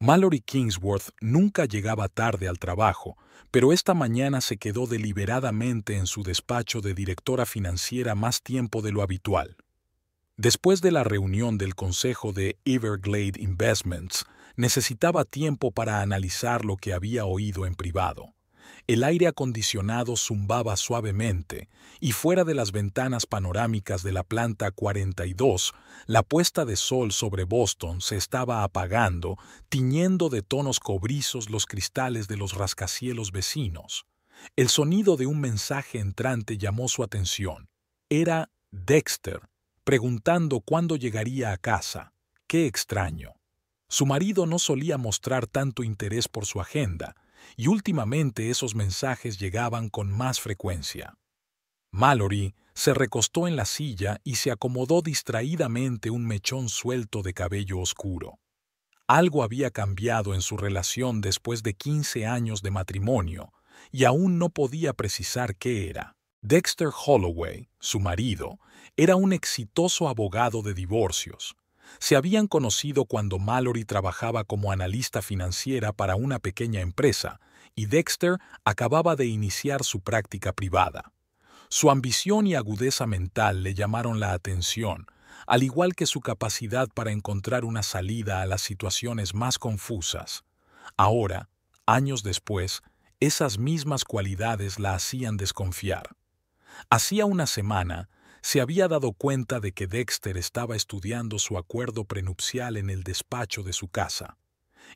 Mallory Kingsworth nunca llegaba tarde al trabajo, pero esta mañana se quedó deliberadamente en su despacho de directora financiera más tiempo de lo habitual. Después de la reunión del consejo de Everglade Investments, necesitaba tiempo para analizar lo que había oído en privado. El aire acondicionado zumbaba suavemente, y fuera de las ventanas panorámicas de la planta 42, la puesta de sol sobre Boston se estaba apagando, tiñendo de tonos cobrizos los cristales de los rascacielos vecinos. El sonido de un mensaje entrante llamó su atención. Era Dexter, preguntando cuándo llegaría a casa. ¡Qué extraño! Su marido no solía mostrar tanto interés por su agenda, y últimamente esos mensajes llegaban con más frecuencia. Mallory se recostó en la silla y se acomodó distraídamente un mechón suelto de cabello oscuro. Algo había cambiado en su relación después de 15 años de matrimonio, y aún no podía precisar qué era. Dexter Holloway, su marido, era un exitoso abogado de divorcios. Se habían conocido cuando Mallory trabajaba como analista financiera para una pequeña empresa y Dexter acababa de iniciar su práctica privada. Su ambición y agudeza mental le llamaron la atención, al igual que su capacidad para encontrar una salida a las situaciones más confusas. Ahora, años después, esas mismas cualidades la hacían desconfiar. Hacía una semana, se había dado cuenta de que Dexter estaba estudiando su acuerdo prenupcial en el despacho de su casa.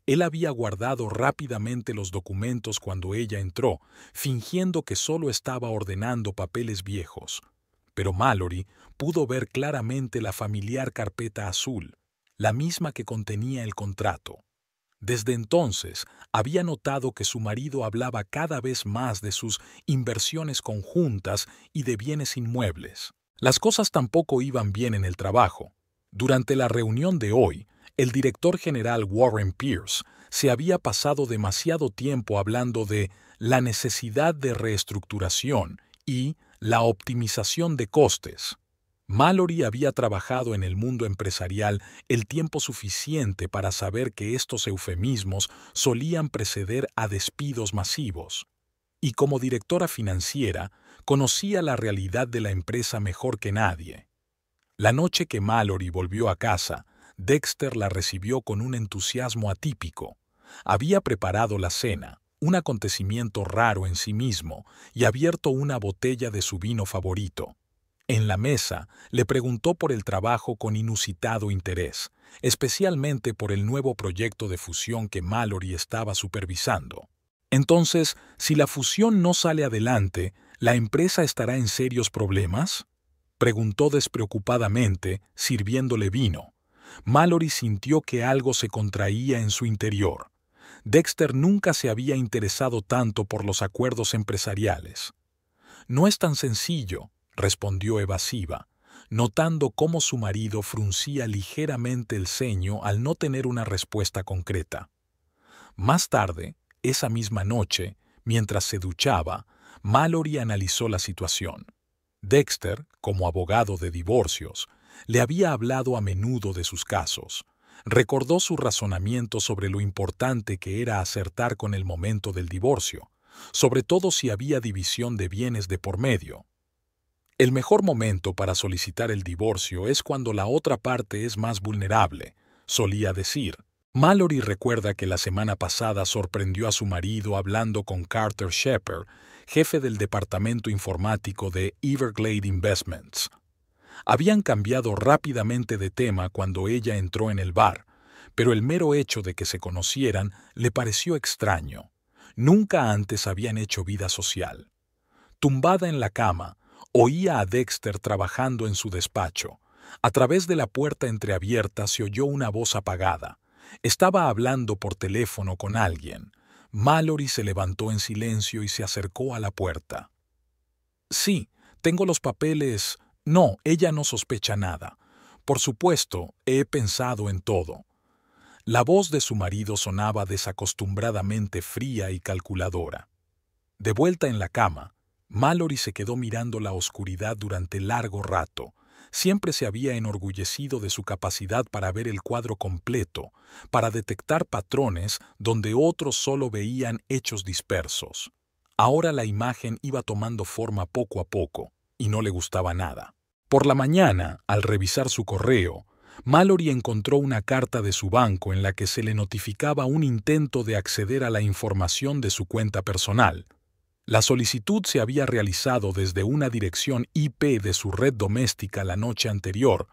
Él había guardado rápidamente los documentos cuando ella entró, fingiendo que solo estaba ordenando papeles viejos. Pero Mallory pudo ver claramente la familiar carpeta azul, la misma que contenía el contrato. Desde entonces, había notado que su marido hablaba cada vez más de sus inversiones conjuntas y de bienes inmuebles. Las cosas tampoco iban bien en el trabajo. Durante la reunión de hoy, el director general Warren Pierce se había pasado demasiado tiempo hablando de la necesidad de reestructuración y la optimización de costes. Mallory había trabajado en el mundo empresarial el tiempo suficiente para saber que estos eufemismos solían preceder a despidos masivos. Y como directora financiera, conocía la realidad de la empresa mejor que nadie. La noche que Mallory volvió a casa, Dexter la recibió con un entusiasmo atípico. Había preparado la cena, un acontecimiento raro en sí mismo, y abierto una botella de su vino favorito. En la mesa, le preguntó por el trabajo con inusitado interés, especialmente por el nuevo proyecto de fusión que Mallory estaba supervisando. Entonces, si la fusión no sale adelante, ¿la empresa estará en serios problemas?, preguntó despreocupadamente, sirviéndole vino. Mallory sintió que algo se contraía en su interior. Dexter nunca se había interesado tanto por los acuerdos empresariales. «No es tan sencillo», respondió evasiva, notando cómo su marido fruncía ligeramente el ceño al no tener una respuesta concreta. Más tarde, esa misma noche, mientras se duchaba, Mallory analizó la situación. Dexter, como abogado de divorcios, le había hablado a menudo de sus casos. Recordó su razonamiento sobre lo importante que era acertar con el momento del divorcio, sobre todo si había división de bienes de por medio. El mejor momento para solicitar el divorcio es cuando la otra parte es más vulnerable, solía decir. Mallory recuerda que la semana pasada sorprendió a su marido hablando con Carter Shepard, jefe del departamento informático de Everglade Investments. Habían cambiado rápidamente de tema cuando ella entró en el bar, pero el mero hecho de que se conocieran le pareció extraño. Nunca antes habían hecho vida social. Tumbada en la cama, oía a Dexter trabajando en su despacho. A través de la puerta entreabierta se oyó una voz apagada. Estaba hablando por teléfono con alguien. Mallory se levantó en silencio y se acercó a la puerta. «Sí, tengo los papeles». «No, ella no sospecha nada. Por supuesto, he pensado en todo». La voz de su marido sonaba desacostumbradamente fría y calculadora. De vuelta en la cama, Mallory se quedó mirando la oscuridad durante largo rato, Siempre se había enorgullecido de su capacidad para ver el cuadro completo, para detectar patrones donde otros solo veían hechos dispersos. Ahora la imagen iba tomando forma poco a poco, y no le gustaba nada. Por la mañana, al revisar su correo, Mallory encontró una carta de su banco en la que se le notificaba un intento de acceder a la información de su cuenta personal. La solicitud se había realizado desde una dirección IP de su red doméstica la noche anterior,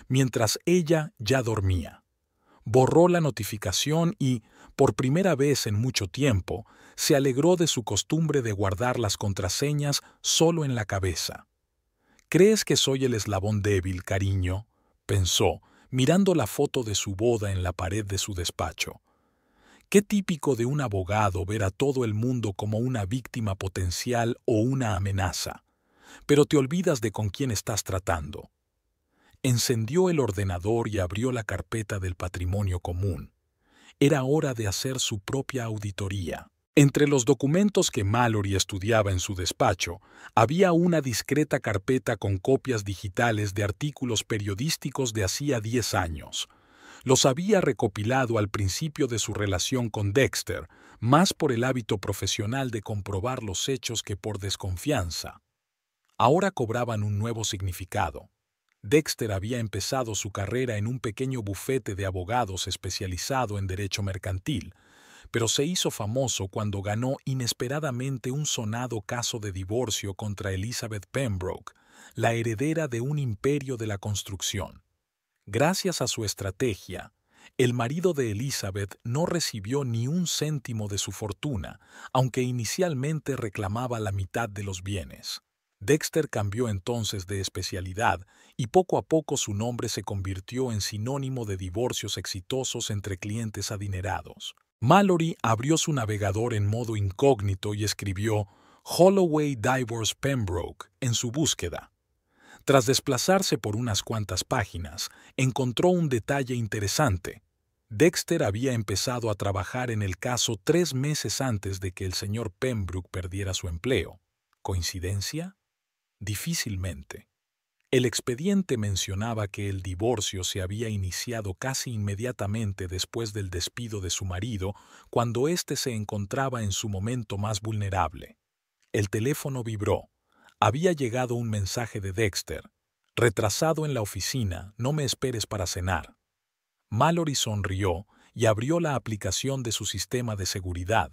mientras ella ya dormía. Borró la notificación y, por primera vez en mucho tiempo, se alegró de su costumbre de guardar las contraseñas solo en la cabeza. «¿Crees que soy el eslabón débil, cariño?», pensó, mirando la foto de su boda en la pared de su despacho. Qué típico de un abogado ver a todo el mundo como una víctima potencial o una amenaza, pero te olvidas de con quién estás tratando. Encendió el ordenador y abrió la carpeta del patrimonio común. Era hora de hacer su propia auditoría. Entre los documentos que Mallory estudiaba en su despacho, había una discreta carpeta con copias digitales de artículos periodísticos de hacía 10 años. Los había recopilado al principio de su relación con Dexter, más por el hábito profesional de comprobar los hechos que por desconfianza. Ahora cobraban un nuevo significado. Dexter había empezado su carrera en un pequeño bufete de abogados especializado en derecho mercantil, pero se hizo famoso cuando ganó inesperadamente un sonado caso de divorcio contra Elizabeth Pembroke, la heredera de un imperio de la construcción. Gracias a su estrategia, el marido de Elizabeth no recibió ni un céntimo de su fortuna, aunque inicialmente reclamaba la mitad de los bienes. Dexter cambió entonces de especialidad y poco a poco su nombre se convirtió en sinónimo de divorcios exitosos entre clientes adinerados. Mallory abrió su navegador en modo incógnito y escribió Holloway Divorce Pembroke en su búsqueda. Tras desplazarse por unas cuantas páginas, encontró un detalle interesante. Dexter había empezado a trabajar en el caso 3 meses antes de que el señor Pembroke perdiera su empleo. ¿Coincidencia? Difícilmente. El expediente mencionaba que el divorcio se había iniciado casi inmediatamente después del despido de su marido, cuando éste se encontraba en su momento más vulnerable. El teléfono vibró. Había llegado un mensaje de Dexter. «Retrasado en la oficina, no me esperes para cenar». Mallory sonrió y abrió la aplicación de su sistema de seguridad.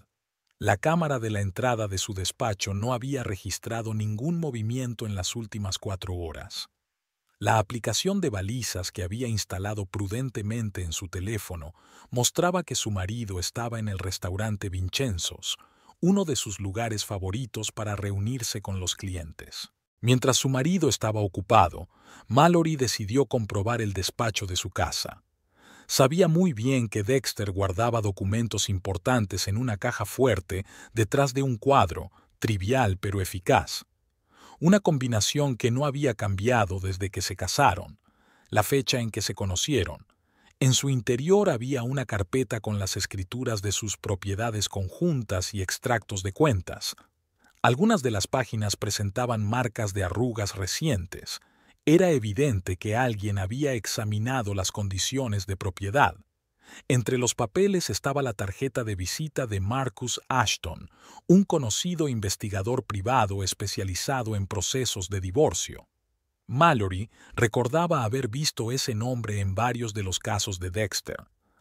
La cámara de la entrada de su despacho no había registrado ningún movimiento en las últimas 4 horas. La aplicación de balizas que había instalado prudentemente en su teléfono mostraba que su marido estaba en el restaurante Vincenzo's, uno de sus lugares favoritos para reunirse con los clientes. Mientras su marido estaba ocupado, Mallory decidió comprobar el despacho de su casa. Sabía muy bien que Dexter guardaba documentos importantes en una caja fuerte detrás de un cuadro, trivial pero eficaz. Una combinación que no había cambiado desde que se casaron, la fecha en que se conocieron. En su interior había una carpeta con las escrituras de sus propiedades conjuntas y extractos de cuentas. Algunas de las páginas presentaban marcas de arrugas recientes. Era evidente que alguien había examinado las condiciones de propiedad. Entre los papeles estaba la tarjeta de visita de Marcus Ashton, un conocido investigador privado especializado en procesos de divorcio. Mallory recordaba haber visto ese nombre en varios de los casos de Dexter.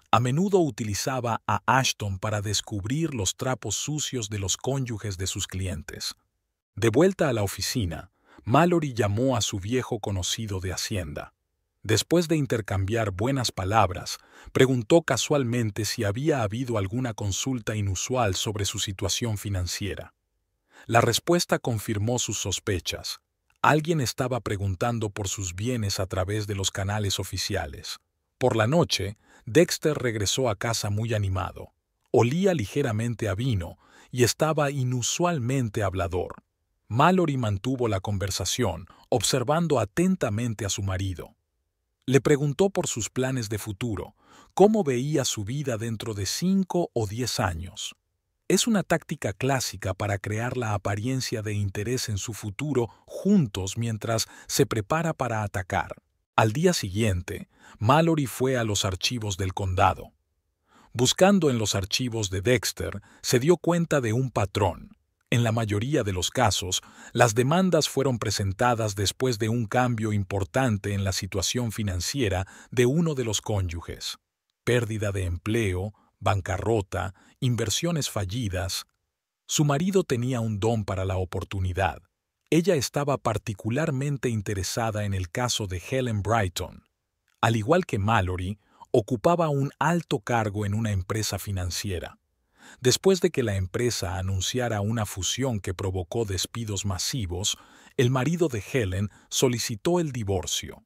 A menudo utilizaba a Ashton para descubrir los trapos sucios de los cónyuges de sus clientes. De vuelta a la oficina, Mallory llamó a su viejo conocido de Hacienda. Después de intercambiar buenas palabras, preguntó casualmente si había habido alguna consulta inusual sobre su situación financiera. La respuesta confirmó sus sospechas. Alguien estaba preguntando por sus bienes a través de los canales oficiales. Por la noche, Dexter regresó a casa muy animado. Olía ligeramente a vino y estaba inusualmente hablador. Mallory mantuvo la conversación, observando atentamente a su marido. Le preguntó por sus planes de futuro, cómo veía su vida dentro de 5 o 10 años. Es una táctica clásica para crear la apariencia de interés en su futuro juntos mientras se prepara para atacar. Al día siguiente, Mallory fue a los archivos del condado. Buscando en los archivos de Dexter, se dio cuenta de un patrón. En la mayoría de los casos, las demandas fueron presentadas después de un cambio importante en la situación financiera de uno de los cónyuges. Pérdida de empleo, bancarrota, inversiones fallidas. Su marido tenía un don para la oportunidad. Ella estaba particularmente interesada en el caso de Helen Brighton. Al igual que Mallory, ocupaba un alto cargo en una empresa financiera. Después de que la empresa anunciara una fusión que provocó despidos masivos, el marido de Helen solicitó el divorcio.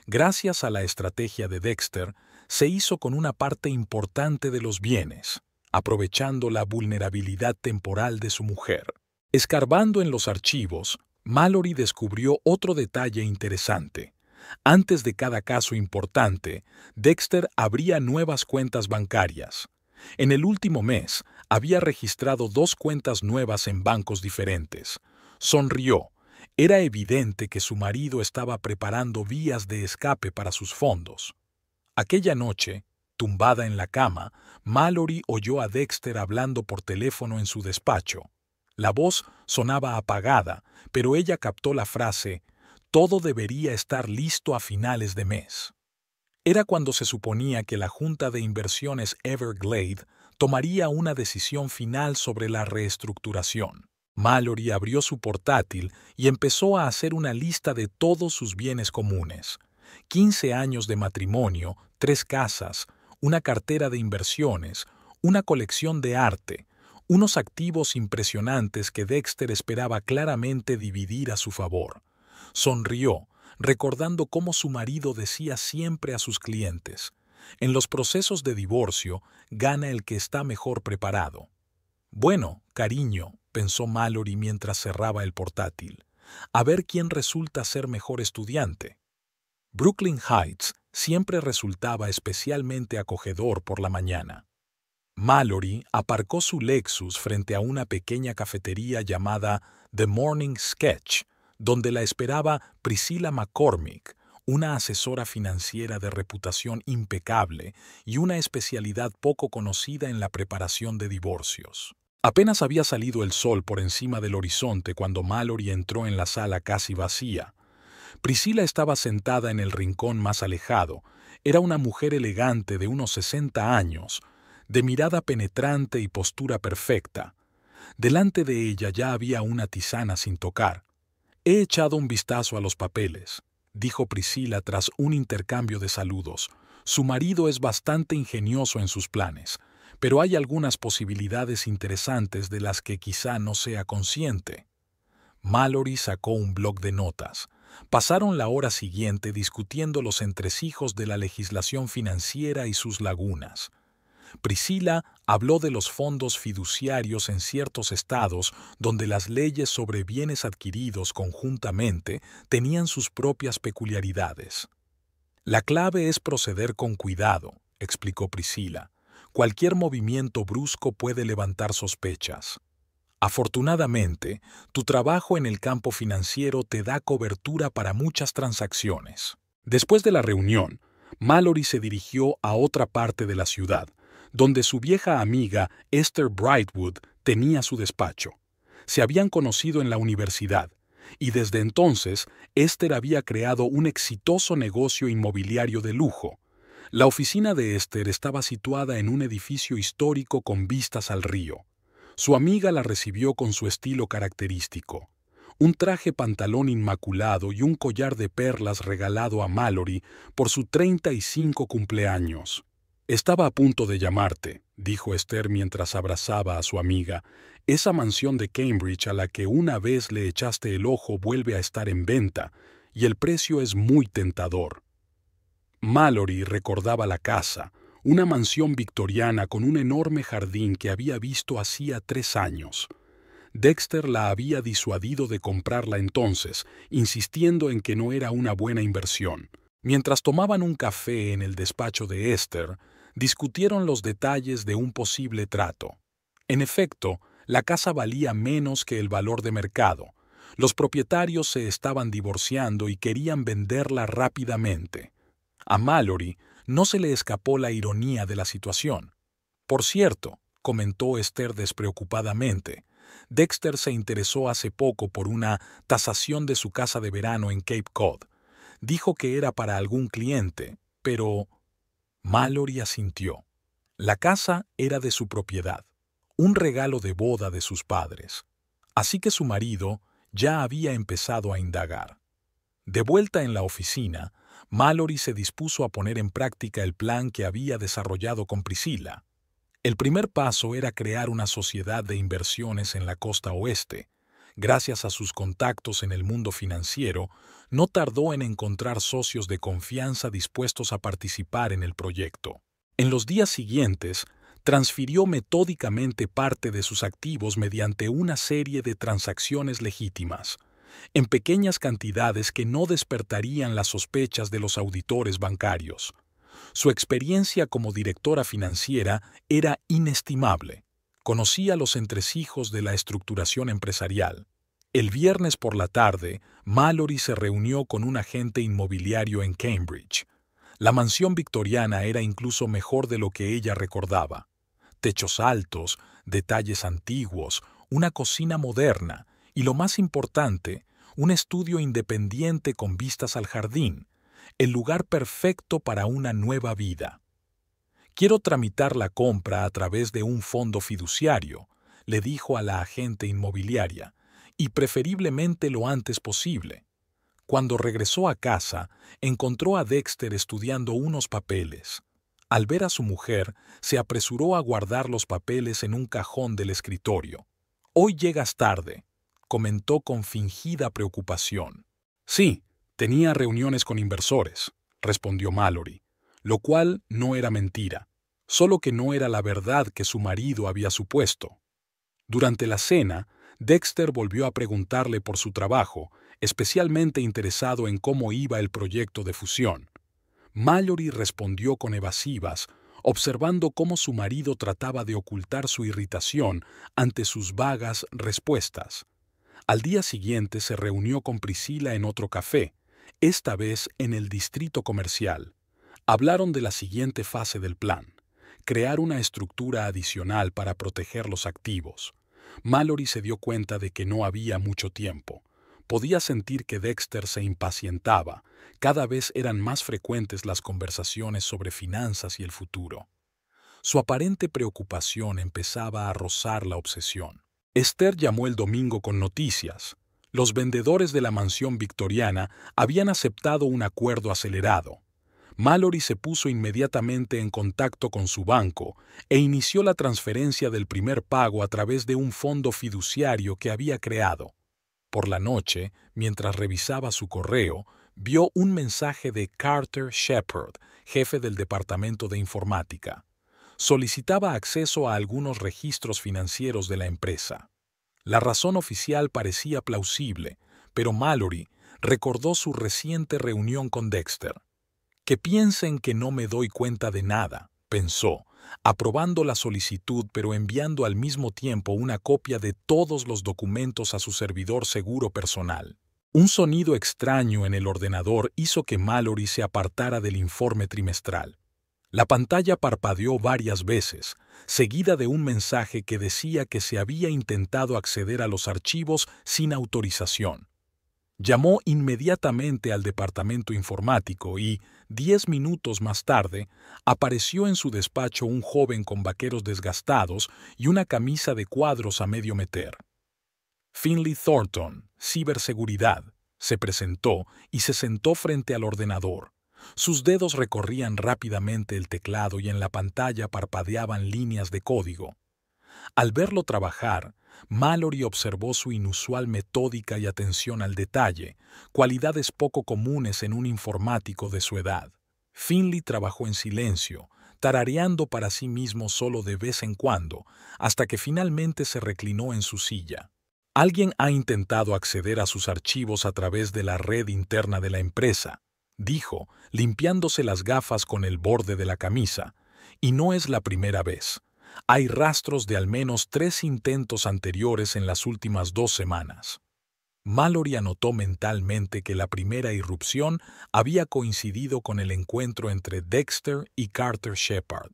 Gracias a la estrategia de Dexter, se hizo con una parte importante de los bienes, aprovechando la vulnerabilidad temporal de su mujer. Escarbando en los archivos, Mallory descubrió otro detalle interesante. Antes de cada caso importante, Dexter abría nuevas cuentas bancarias. En el último mes, había registrado 2 cuentas nuevas en bancos diferentes. Sonrió. Era evidente que su marido estaba preparando vías de escape para sus fondos. Aquella noche, tumbada en la cama, Mallory oyó a Dexter hablando por teléfono en su despacho. La voz sonaba apagada, pero ella captó la frase: «Todo debería estar listo a finales de mes». Era cuando se suponía que la junta de inversiones Everglade tomaría una decisión final sobre la reestructuración. Mallory abrió su portátil y empezó a hacer una lista de todos sus bienes comunes. 15 años de matrimonio, 3 casas, una cartera de inversiones, una colección de arte, unos activos impresionantes que Dexter esperaba claramente dividir a su favor. Sonrió, recordando cómo su marido decía siempre a sus clientes: «En los procesos de divorcio, gana el que está mejor preparado». «Bueno, cariño», pensó Mallory mientras cerraba el portátil, «a ver quién resulta ser mejor estudiante». Brooklyn Heights siempre resultaba especialmente acogedor por la mañana. Mallory aparcó su Lexus frente a una pequeña cafetería llamada The Morning Sketch, donde la esperaba Priscilla McCormick, una asesora financiera de reputación impecable y una especialidad poco conocida en la preparación de divorcios. Apenas había salido el sol por encima del horizonte cuando Mallory entró en la sala casi vacía. Priscilla estaba sentada en el rincón más alejado. Era una mujer elegante de unos 60 años, de mirada penetrante y postura perfecta. Delante de ella ya había una tisana sin tocar. «He echado un vistazo a los papeles», dijo Priscilla tras un intercambio de saludos. «Su marido es bastante ingenioso en sus planes, pero hay algunas posibilidades interesantes de las que quizá no sea consciente». Mallory sacó un bloc de notas. Pasaron la hora siguiente discutiendo los entresijos de la legislación financiera y sus lagunas. Priscilla habló de los fondos fiduciarios en ciertos estados donde las leyes sobre bienes adquiridos conjuntamente tenían sus propias peculiaridades. «La clave es proceder con cuidado», explicó Priscilla. «Cualquier movimiento brusco puede levantar sospechas. Afortunadamente, tu trabajo en el campo financiero te da cobertura para muchas transacciones». Después de la reunión, Mallory se dirigió a otra parte de la ciudad, donde su vieja amiga Esther Brightwood tenía su despacho. Se habían conocido en la universidad, y desde entonces Esther había creado un exitoso negocio inmobiliario de lujo. La oficina de Esther estaba situada en un edificio histórico con vistas al río. Su amiga la recibió con su estilo característico. Un traje pantalón inmaculado y un collar de perlas regalado a Mallory por su 35 cumpleaños. «Estaba a punto de llamarte», dijo Esther mientras abrazaba a su amiga. «Esa mansión de Cambridge a la que una vez le echaste el ojo vuelve a estar en venta, y el precio es muy tentador». Mallory recordaba la casa, una mansión victoriana con un enorme jardín que había visto hacía 3 años. Dexter la había disuadido de comprarla entonces, insistiendo en que no era una buena inversión. Mientras tomaban un café en el despacho de Esther, discutieron los detalles de un posible trato. En efecto, la casa valía menos que el valor de mercado. Los propietarios se estaban divorciando y querían venderla rápidamente. A Mallory no se le escapó la ironía de la situación. Por cierto, comentó Esther despreocupadamente, Dexter se interesó hace poco por una tasación de su casa de verano en Cape Cod. Dijo que era para algún cliente, pero... Mallory asintió. La casa era de su propiedad, un regalo de boda de sus padres. Así que su marido ya había empezado a indagar. De vuelta en la oficina, Mallory se dispuso a poner en práctica el plan que había desarrollado con Priscilla. El primer paso era crear una sociedad de inversiones en la costa oeste. Gracias a sus contactos en el mundo financiero, no tardó en encontrar socios de confianza dispuestos a participar en el proyecto. En los días siguientes, transfirió metódicamente parte de sus activos mediante una serie de transacciones legítimas, en pequeñas cantidades que no despertarían las sospechas de los auditores bancarios. Su experiencia como directora financiera era inestimable. Conocía los entresijos de la estructuración empresarial. El viernes por la tarde, Mallory se reunió con un agente inmobiliario en Cambridge. La mansión victoriana era incluso mejor de lo que ella recordaba. Techos altos, detalles antiguos, una cocina moderna y, lo más importante, un estudio independiente con vistas al jardín, el lugar perfecto para una nueva vida. «Quiero tramitar la compra a través de un fondo fiduciario», le dijo a la agente inmobiliaria, «y preferiblemente lo antes posible». Cuando regresó a casa, encontró a Dexter estudiando unos papeles. Al ver a su mujer, se apresuró a guardar los papeles en un cajón del escritorio. «Hoy llegas tarde», comentó con fingida preocupación. «Sí, tenía reuniones con inversores», respondió Mallory, lo cual no era mentira, solo que no era la verdad que su marido había supuesto. Durante la cena, Dexter volvió a preguntarle por su trabajo, especialmente interesado en cómo iba el proyecto de fusión. Mallory respondió con evasivas, observando cómo su marido trataba de ocultar su irritación ante sus vagas respuestas. Al día siguiente se reunió con Priscilla en otro café, esta vez en el distrito comercial. Hablaron de la siguiente fase del plan: crear una estructura adicional para proteger los activos. Mallory se dio cuenta de que no había mucho tiempo. Podía sentir que Dexter se impacientaba. Cada vez eran más frecuentes las conversaciones sobre finanzas y el futuro. Su aparente preocupación empezaba a rozar la obsesión. Esther llamó el domingo con noticias. Los vendedores de la mansión victoriana habían aceptado un acuerdo acelerado. Mallory se puso inmediatamente en contacto con su banco e inició la transferencia del primer pago a través de un fondo fiduciario que había creado. Por la noche, mientras revisaba su correo, vio un mensaje de Carter Shepard, jefe del departamento de informática. Solicitaba acceso a algunos registros financieros de la empresa. La razón oficial parecía plausible, pero Mallory recordó su reciente reunión con Dexter. «Que piensen que no me doy cuenta de nada», pensó, aprobando la solicitud pero enviando al mismo tiempo una copia de todos los documentos a su servidor seguro personal. Un sonido extraño en el ordenador hizo que Mallory se apartara del informe trimestral. La pantalla parpadeó varias veces, seguida de un mensaje que decía que se había intentado acceder a los archivos sin autorización. Llamó inmediatamente al departamento informático y, 10 minutos más tarde, apareció en su despacho un joven con vaqueros desgastados y una camisa de cuadros a medio meter. «Finley Thornton, ciberseguridad», se presentó y se sentó frente al ordenador. Sus dedos recorrían rápidamente el teclado y en la pantalla parpadeaban líneas de código. Al verlo trabajar, Mallory observó su inusual metódica y atención al detalle, cualidades poco comunes en un informático de su edad. Finley trabajó en silencio, tarareando para sí mismo solo de vez en cuando, hasta que finalmente se reclinó en su silla. «Alguien ha intentado acceder a sus archivos a través de la red interna de la empresa», dijo, limpiándose las gafas con el borde de la camisa, «y no es la primera vez. Hay rastros de al menos 3 intentos anteriores en las últimas 2 semanas. Mallory anotó mentalmente que la primera irrupción había coincidido con el encuentro entre Dexter y Carter Shepard.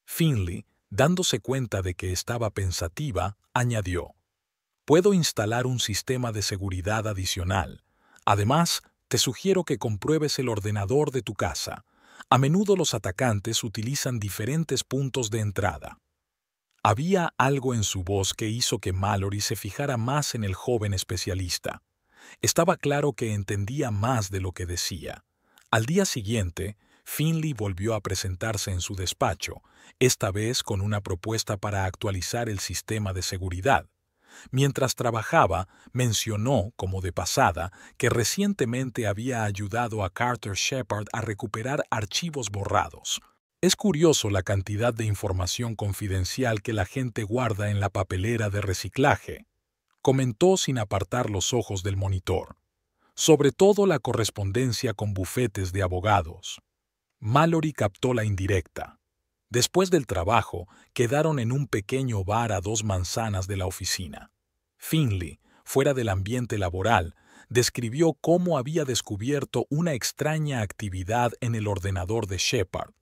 Finley, dándose cuenta de que estaba pensativa, añadió: «Puedo instalar un sistema de seguridad adicional. Además, te sugiero que compruebes el ordenador de tu casa. A menudo los atacantes utilizan diferentes puntos de entrada». Había algo en su voz que hizo que Mallory se fijara más en el joven especialista. Estaba claro que entendía más de lo que decía. Al día siguiente, Finley volvió a presentarse en su despacho, esta vez con una propuesta para actualizar el sistema de seguridad. Mientras trabajaba, mencionó, como de pasada, que recientemente había ayudado a Carter Shepard a recuperar archivos borrados. «Es curioso la cantidad de información confidencial que la gente guarda en la papelera de reciclaje», comentó sin apartar los ojos del monitor. «Sobre todo la correspondencia con bufetes de abogados». Mallory captó la indirecta. Después del trabajo, quedaron en un pequeño bar a 2 manzanas de la oficina. Finley, fuera del ambiente laboral, describió cómo había descubierto una extraña actividad en el ordenador de Shepard.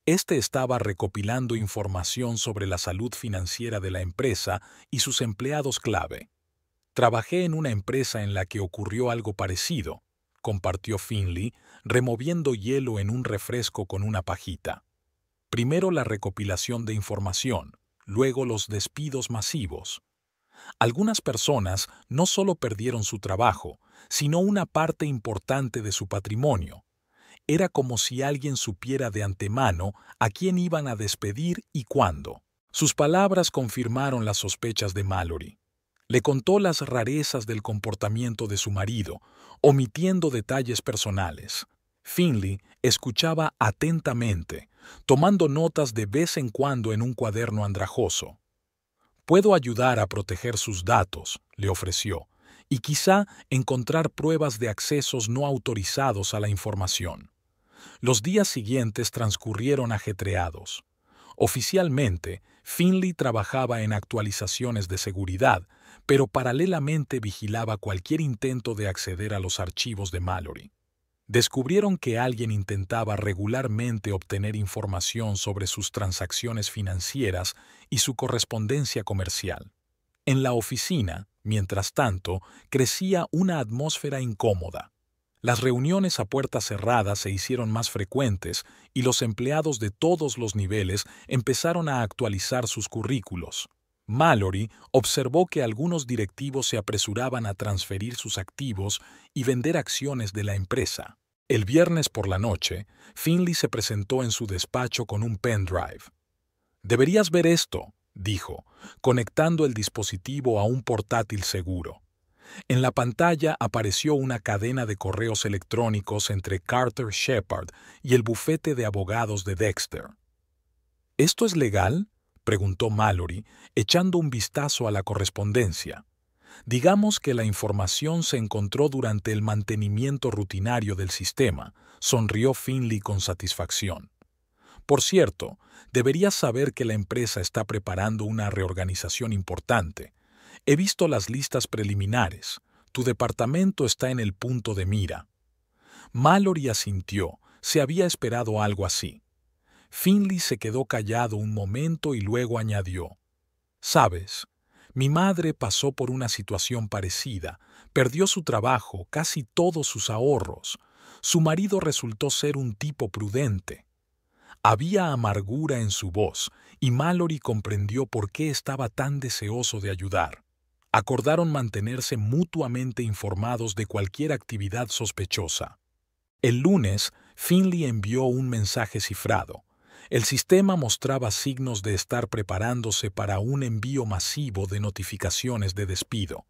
Este estaba recopilando información sobre la salud financiera de la empresa y sus empleados clave. «Trabajé en una empresa en la que ocurrió algo parecido», compartió Finley, removiendo hielo en un refresco con una pajita. «Primero la recopilación de información, luego los despidos masivos. Algunas personas no solo perdieron su trabajo, sino una parte importante de su patrimonio. Era como si alguien supiera de antemano a quién iban a despedir y cuándo». Sus palabras confirmaron las sospechas de Mallory. Le contó las rarezas del comportamiento de su marido, omitiendo detalles personales. Finley escuchaba atentamente, tomando notas de vez en cuando en un cuaderno andrajoso. «Puedo ayudar a proteger sus datos», le ofreció, «y quizá encontrar pruebas de accesos no autorizados a la información». Los días siguientes transcurrieron ajetreados. Oficialmente, Finley trabajaba en actualizaciones de seguridad, pero paralelamente vigilaba cualquier intento de acceder a los archivos de Mallory. Descubrieron que alguien intentaba regularmente obtener información sobre sus transacciones financieras y su correspondencia comercial. En la oficina, mientras tanto, crecía una atmósfera incómoda. Las reuniones a puertas cerradas se hicieron más frecuentes y los empleados de todos los niveles empezaron a actualizar sus currículos. Mallory observó que algunos directivos se apresuraban a transferir sus activos y vender acciones de la empresa. El viernes por la noche, Finley se presentó en su despacho con un pendrive. «Deberías ver esto», dijo, conectando el dispositivo a un portátil seguro. En la pantalla apareció una cadena de correos electrónicos entre Carter Shepard y el bufete de abogados de Dexter. «¿Esto es legal?», preguntó Mallory, echando un vistazo a la correspondencia. «Digamos que la información se encontró durante el mantenimiento rutinario del sistema», sonrió Finley con satisfacción. «Por cierto, deberías saber que la empresa está preparando una reorganización importante. He visto las listas preliminares. Tu departamento está en el punto de mira». Mallory asintió. Se había esperado algo así. Finley se quedó callado un momento y luego añadió: «Sabes, mi madre pasó por una situación parecida. Perdió su trabajo, casi todos sus ahorros. Su marido resultó ser un tipo prudente». Había amargura en su voz, y Mallory comprendió por qué estaba tan deseoso de ayudar. Acordaron mantenerse mutuamente informados de cualquier actividad sospechosa. El lunes, Finley envió un mensaje cifrado. El sistema mostraba signos de estar preparándose para un envío masivo de notificaciones de despido.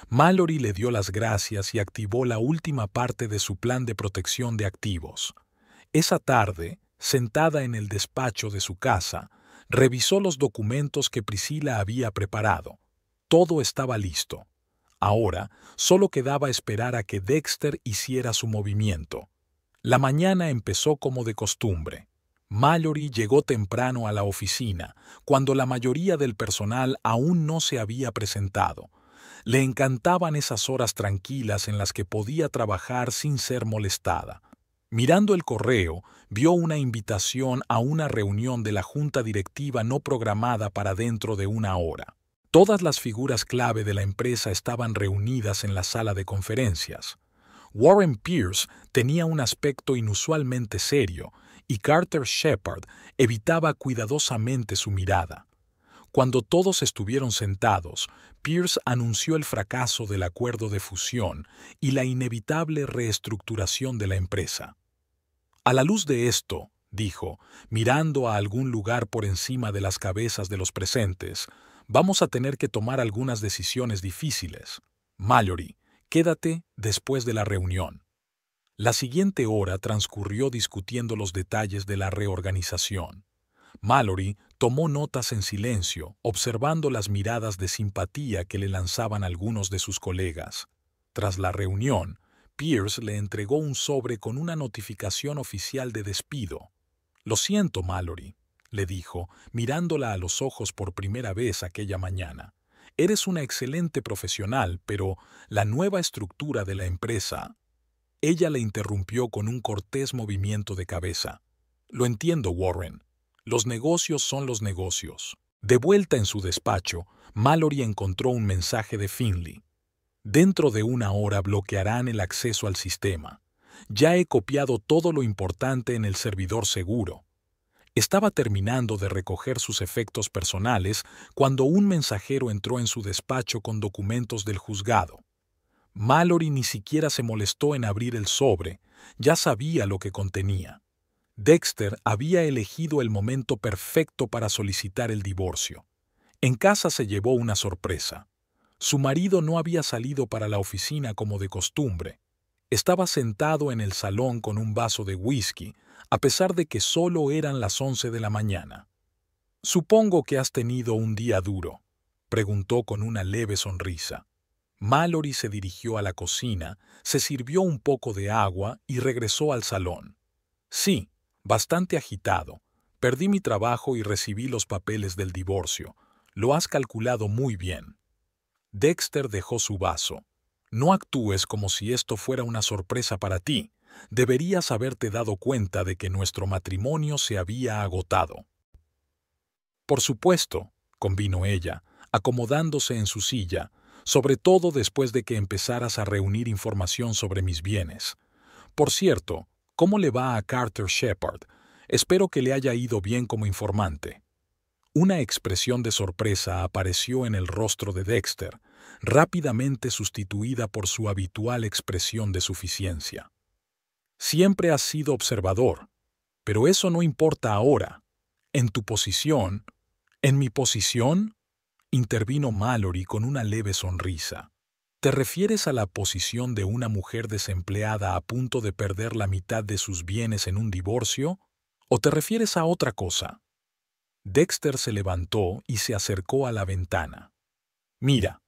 Mallory le dio las gracias y activó la última parte de su plan de protección de activos. Esa tarde, sentada en el despacho de su casa, revisó los documentos que Priscilla había preparado. Todo estaba listo. Ahora solo quedaba esperar a que Dexter hiciera su movimiento. La mañana empezó como de costumbre. Mallory llegó temprano a la oficina, cuando la mayoría del personal aún no se había presentado. Le encantaban esas horas tranquilas en las que podía trabajar sin ser molestada. Mirando el correo, vio una invitación a una reunión de la junta directiva no programada para dentro de una hora. Todas las figuras clave de la empresa estaban reunidas en la sala de conferencias. Warren Pierce tenía un aspecto inusualmente serio y Carter Shepard evitaba cuidadosamente su mirada. Cuando todos estuvieron sentados, Pierce anunció el fracaso del acuerdo de fusión y la inevitable reestructuración de la empresa. A la luz de esto, dijo, mirando a algún lugar por encima de las cabezas de los presentes, vamos a tener que tomar algunas decisiones difíciles. Mallory, quédate después de la reunión. La siguiente hora transcurrió discutiendo los detalles de la reorganización. Mallory tomó notas en silencio, observando las miradas de simpatía que le lanzaban algunos de sus colegas. Tras la reunión, Pierce le entregó un sobre con una notificación oficial de despido. «Lo siento, Mallory», le dijo, mirándola a los ojos por primera vez aquella mañana. «Eres una excelente profesional, pero la nueva estructura de la empresa...» Ella le interrumpió con un cortés movimiento de cabeza. «Lo entiendo, Warren. Los negocios son los negocios». De vuelta en su despacho, Mallory encontró un mensaje de Finley. «Dentro de una hora bloquearán el acceso al sistema. Ya he copiado todo lo importante en el servidor seguro». Estaba terminando de recoger sus efectos personales cuando un mensajero entró en su despacho con documentos del juzgado. Mallory ni siquiera se molestó en abrir el sobre, ya sabía lo que contenía. Dexter había elegido el momento perfecto para solicitar el divorcio. En casa se llevó una sorpresa. Su marido no había salido para la oficina como de costumbre. Estaba sentado en el salón con un vaso de whisky, a pesar de que solo eran las 11 de la mañana. «Supongo que has tenido un día duro», preguntó con una leve sonrisa. Mallory se dirigió a la cocina, se sirvió un poco de agua y regresó al salón. «Sí, bastante agitado. Perdí mi trabajo y recibí los papeles del divorcio. Lo has calculado muy bien». Dexter dejó su vaso. «No actúes como si esto fuera una sorpresa para ti. Deberías haberte dado cuenta de que nuestro matrimonio se había agotado». «Por supuesto», convino ella, acomodándose en su silla, «sobre todo después de que empezaras a reunir información sobre mis bienes. Por cierto, ¿cómo le va a Carter Shepard? Espero que le haya ido bien como informante». Una expresión de sorpresa apareció en el rostro de Dexter, rápidamente sustituida por su habitual expresión de suficiencia. «Siempre has sido observador, pero eso no importa ahora. En tu posición...» «¿En mi posición?», intervino Mallory con una leve sonrisa. «¿Te refieres a la posición de una mujer desempleada a punto de perder la mitad de sus bienes en un divorcio? ¿O te refieres a otra cosa?». Dexter se levantó y se acercó a la ventana. «Mira,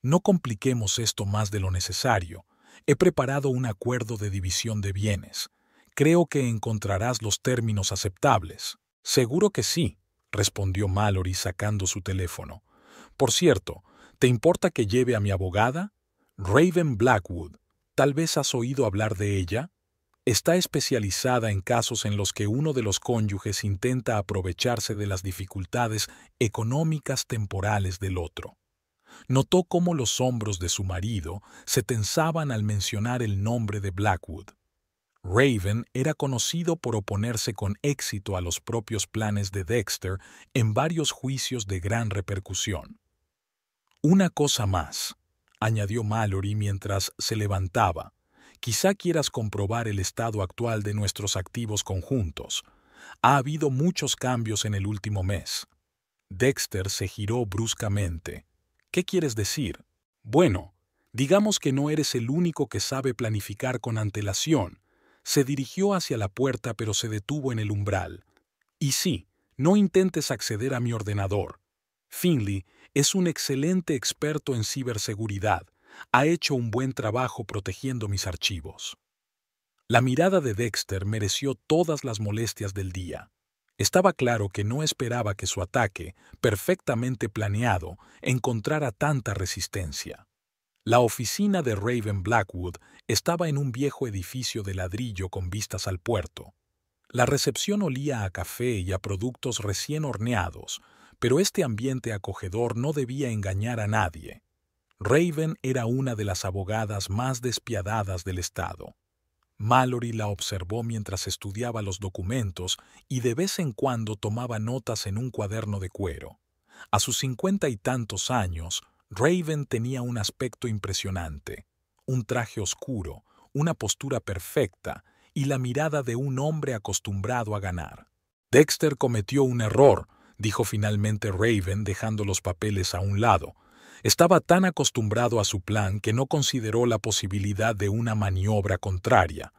no compliquemos esto más de lo necesario. He preparado un acuerdo de división de bienes. Creo que encontrarás los términos aceptables». «Seguro que sí», respondió Mallory sacando su teléfono. «Por cierto, ¿te importa que lleve a mi abogada? Raven Blackwood. ¿Tal vez has oído hablar de ella? Está especializada en casos en los que uno de los cónyuges intenta aprovecharse de las dificultades económicas temporales del otro». Notó cómo los hombros de su marido se tensaban al mencionar el nombre de Blackwood. Raven era conocido por oponerse con éxito a los propios planes de Dexter en varios juicios de gran repercusión. «Una cosa más», añadió Mallory mientras se levantaba. «Quizá quieras comprobar el estado actual de nuestros activos conjuntos. Ha habido muchos cambios en el último mes». Dexter se giró bruscamente. «¿Qué quieres decir?». «Bueno, digamos que no eres el único que sabe planificar con antelación». Se dirigió hacia la puerta pero se detuvo en el umbral. «Y sí, no intentes acceder a mi ordenador. Finley es un excelente experto en ciberseguridad. Ha hecho un buen trabajo protegiendo mis archivos». La mirada de Dexter mereció todas las molestias del día. Estaba claro que no esperaba que su ataque, perfectamente planeado, encontrara tanta resistencia. La oficina de Raven Blackwood estaba en un viejo edificio de ladrillo con vistas al puerto. La recepción olía a café y a productos recién horneados, pero este ambiente acogedor no debía engañar a nadie. Raven era una de las abogadas más despiadadas del estado. Mallory la observó mientras estudiaba los documentos y de vez en cuando tomaba notas en un cuaderno de cuero. A sus 50 y tantos años, Raven tenía un aspecto impresionante, un traje oscuro, una postura perfecta y la mirada de un hombre acostumbrado a ganar. Dexter cometió un error, dijo finalmente Raven dejando los papeles a un lado. Estaba tan acostumbrado a su plan que no consideró la posibilidad de una maniobra contraria.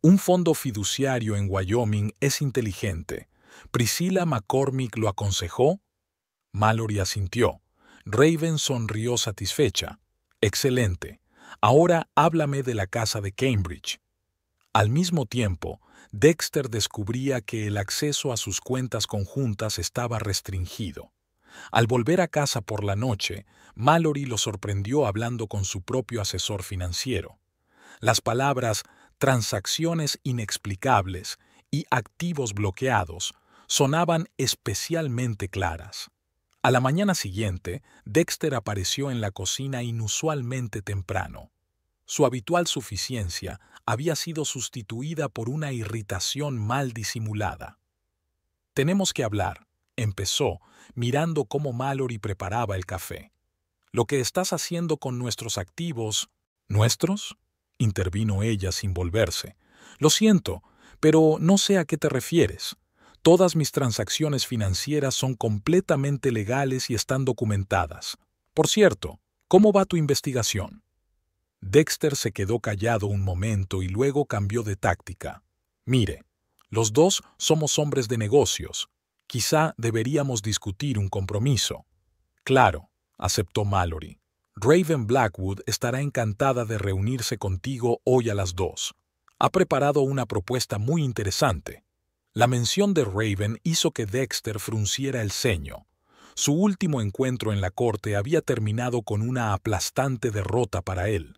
Un fondo fiduciario en Wyoming es inteligente. ¿Priscilla McCormick lo aconsejó? Mallory asintió. Raven sonrió satisfecha. Excelente. Ahora háblame de la casa de Cambridge. Al mismo tiempo, Dexter descubría que el acceso a sus cuentas conjuntas estaba restringido. Al volver a casa por la noche, Mallory lo sorprendió hablando con su propio asesor financiero. Las palabras transacciones inexplicables y activos bloqueados sonaban especialmente claras. A la mañana siguiente, Dexter apareció en la cocina inusualmente temprano. Su habitual suficiencia había sido sustituida por una irritación mal disimulada. «Tenemos que hablar», empezó, mirando cómo Mallory preparaba el café. «Lo que estás haciendo con nuestros activos». «¿Nuestros?», intervino ella sin volverse. «Lo siento, pero no sé a qué te refieres. Todas mis transacciones financieras son completamente legales y están documentadas. Por cierto, ¿cómo va tu investigación?». Dexter se quedó callado un momento y luego cambió de táctica. «Mire, los dos somos hombres de negocios. Quizá deberíamos discutir un compromiso». «Claro», aceptó Mallory. «Raven Blackwood estará encantada de reunirse contigo hoy a las 2. Ha preparado una propuesta muy interesante». La mención de Raven hizo que Dexter frunciera el ceño. Su último encuentro en la corte había terminado con una aplastante derrota para él.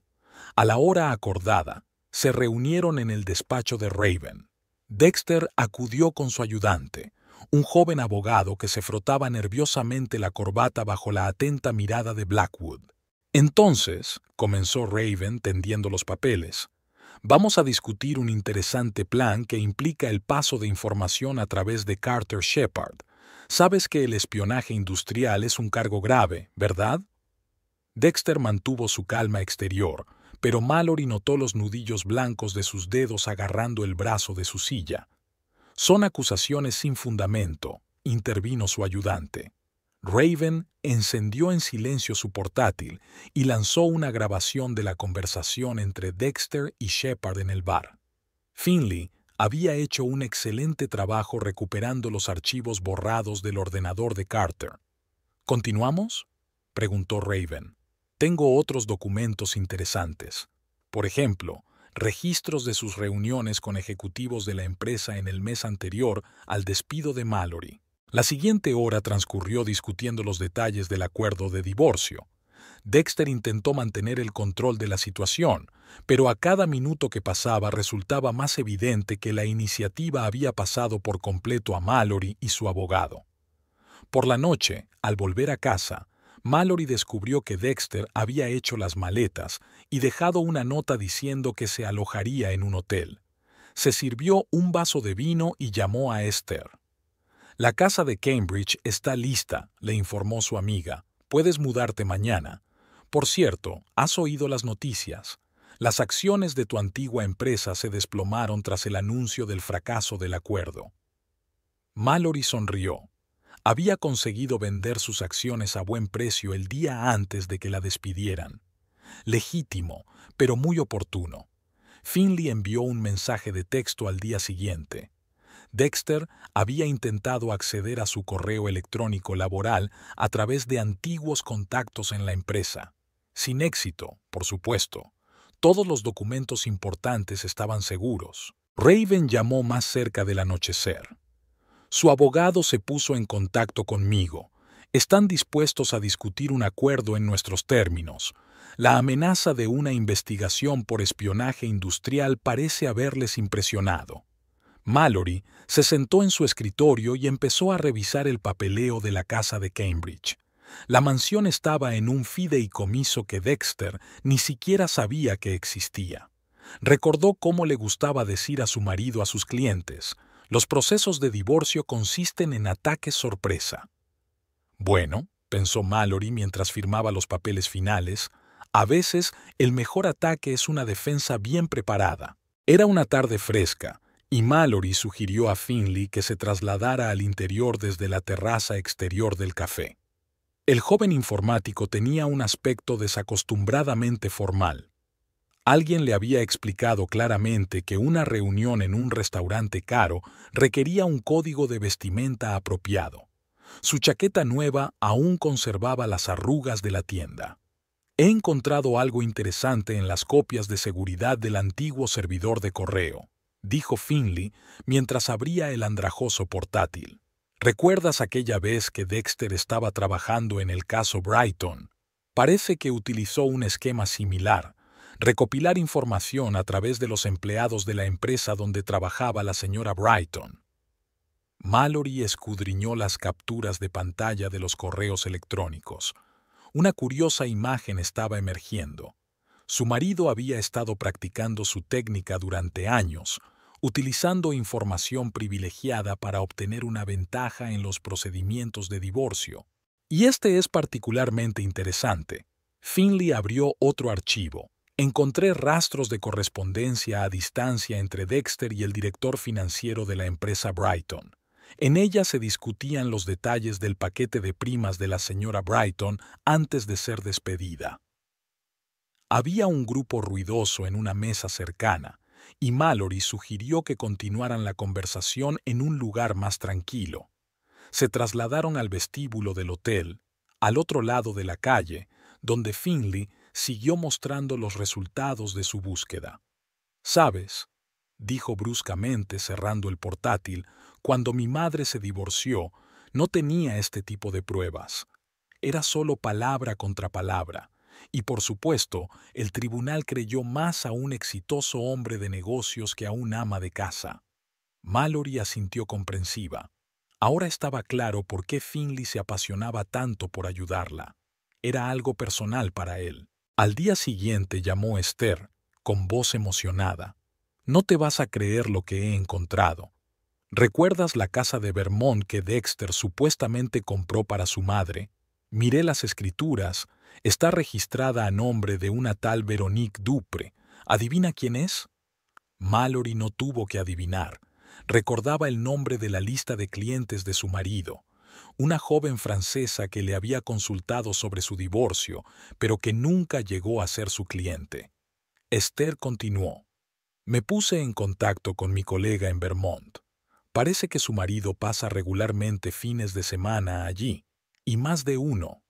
A la hora acordada, se reunieron en el despacho de Raven. Dexter acudió con su ayudante, un joven abogado que se frotaba nerviosamente la corbata bajo la atenta mirada de Blackwood. «Entonces», comenzó Raven tendiendo los papeles, «vamos a discutir un interesante plan que implica el paso de información a través de Carter Shepard. Sabes que el espionaje industrial es un cargo grave, ¿verdad?». Dexter mantuvo su calma exterior, pero Mallory notó los nudillos blancos de sus dedos agarrando el brazo de su silla. «Son acusaciones sin fundamento», intervino su ayudante. Raven encendió en silencio su portátil y lanzó una grabación de la conversación entre Dexter y Shepard en el bar. Finley había hecho un excelente trabajo recuperando los archivos borrados del ordenador de Carter. «¿Continuamos?», preguntó Raven. «Tengo otros documentos interesantes. Por ejemplo, registros de sus reuniones con ejecutivos de la empresa en el mes anterior al despido de Mallory». La siguiente hora transcurrió discutiendo los detalles del acuerdo de divorcio. Dexter intentó mantener el control de la situación, pero a cada minuto que pasaba resultaba más evidente que la iniciativa había pasado por completo a Mallory y su abogado. Por la noche, al volver a casa, Mallory descubrió que Dexter había hecho las maletas y dejado una nota diciendo que se alojaría en un hotel. Se sirvió un vaso de vino y llamó a Esther. «La casa de Cambridge está lista», le informó su amiga. «Puedes mudarte mañana. Por cierto, ¿has oído las noticias? Las acciones de tu antigua empresa se desplomaron tras el anuncio del fracaso del acuerdo». Mallory sonrió. Había conseguido vender sus acciones a buen precio el día antes de que la despidieran. Legítimo, pero muy oportuno. Finley envió un mensaje de texto al día siguiente. Dexter había intentado acceder a su correo electrónico laboral a través de antiguos contactos en la empresa. Sin éxito, por supuesto. Todos los documentos importantes estaban seguros. Raven llamó más cerca del anochecer. Su abogado se puso en contacto conmigo. Están dispuestos a discutir un acuerdo en nuestros términos. La amenaza de una investigación por espionaje industrial parece haberles impresionado. Mallory se sentó en su escritorio y empezó a revisar el papeleo de la casa de Cambridge. La mansión estaba en un fideicomiso que Dexter ni siquiera sabía que existía. Recordó cómo le gustaba decir a su marido a sus clientes: los procesos de divorcio consisten en ataques sorpresa. Bueno, pensó Mallory mientras firmaba los papeles finales, a veces el mejor ataque es una defensa bien preparada. Era una tarde fresca, y Mallory sugirió a Finley que se trasladara al interior desde la terraza exterior del café. El joven informático tenía un aspecto desacostumbradamente formal. Alguien le había explicado claramente que una reunión en un restaurante caro requería un código de vestimenta apropiado. Su chaqueta nueva aún conservaba las arrugas de la tienda. He encontrado algo interesante en las copias de seguridad del antiguo servidor de correo, dijo Finley mientras abría el andrajoso portátil. ¿Recuerdas aquella vez que Dexter estaba trabajando en el caso Brighton? Parece que utilizó un esquema similar: recopilar información a través de los empleados de la empresa donde trabajaba la señora Brighton. Mallory escudriñó las capturas de pantalla de los correos electrónicos. Una curiosa imagen estaba emergiendo. Su marido había estado practicando su técnica durante años, utilizando información privilegiada para obtener una ventaja en los procedimientos de divorcio. Y este es particularmente interesante. Finley abrió otro archivo. Encontré rastros de correspondencia a distancia entre Dexter y el director financiero de la empresa Brighton. En ella se discutían los detalles del paquete de primas de la señora Brighton antes de ser despedida. Había un grupo ruidoso en una mesa cercana, y Mallory sugirió que continuaran la conversación en un lugar más tranquilo. Se trasladaron al vestíbulo del hotel, al otro lado de la calle, donde Finley siguió mostrando los resultados de su búsqueda. «¿Sabes?», dijo bruscamente cerrando el portátil, «cuando mi madre se divorció, no tenía este tipo de pruebas. Era solo palabra contra palabra. Y por supuesto, el tribunal creyó más a un exitoso hombre de negocios que a un ama de casa». Mallory asintió comprensiva. Ahora estaba claro por qué Finley se apasionaba tanto por ayudarla. Era algo personal para él. Al día siguiente llamó Esther, con voz emocionada. «No te vas a creer lo que he encontrado. ¿Recuerdas la casa de Vermont que Dexter supuestamente compró para su madre? Miré las escrituras. Está registrada a nombre de una tal Veronique Dupre. ¿Adivina quién es?». Mallory no tuvo que adivinar. Recordaba el nombre de la lista de clientes de su marido. Una joven francesa que le había consultado sobre su divorcio, pero que nunca llegó a ser su cliente. Esther continuó. «Me puse en contacto con mi colega en Vermont. Parece que su marido pasa regularmente fines de semana allí, y más de uno».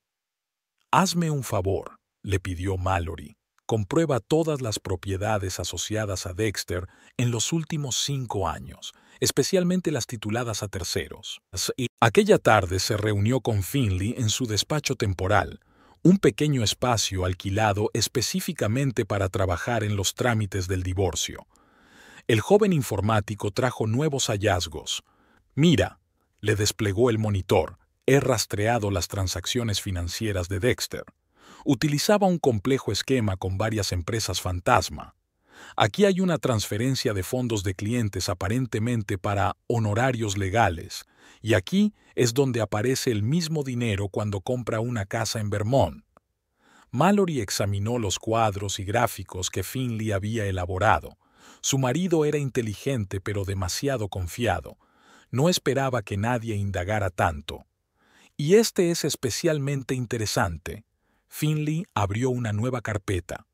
«Hazme un favor», le pidió Mallory. «Comprueba todas las propiedades asociadas a Dexter en los últimos 5 años, especialmente las tituladas a terceros». Aquella tarde se reunió con Finley en su despacho temporal, un pequeño espacio alquilado específicamente para trabajar en los trámites del divorcio. El joven informático trajo nuevos hallazgos. «Mira», le desplegó el monitor, «he rastreado las transacciones financieras de Dexter. Utilizaba un complejo esquema con varias empresas fantasma. Aquí hay una transferencia de fondos de clientes aparentemente para honorarios legales, y aquí es donde aparece el mismo dinero cuando compra una casa en Vermont». Mallory examinó los cuadros y gráficos que Finley había elaborado. Su marido era inteligente pero demasiado confiado. No esperaba que nadie indagara tanto. «Y este es especialmente interesante». Finley abrió una nueva carpeta.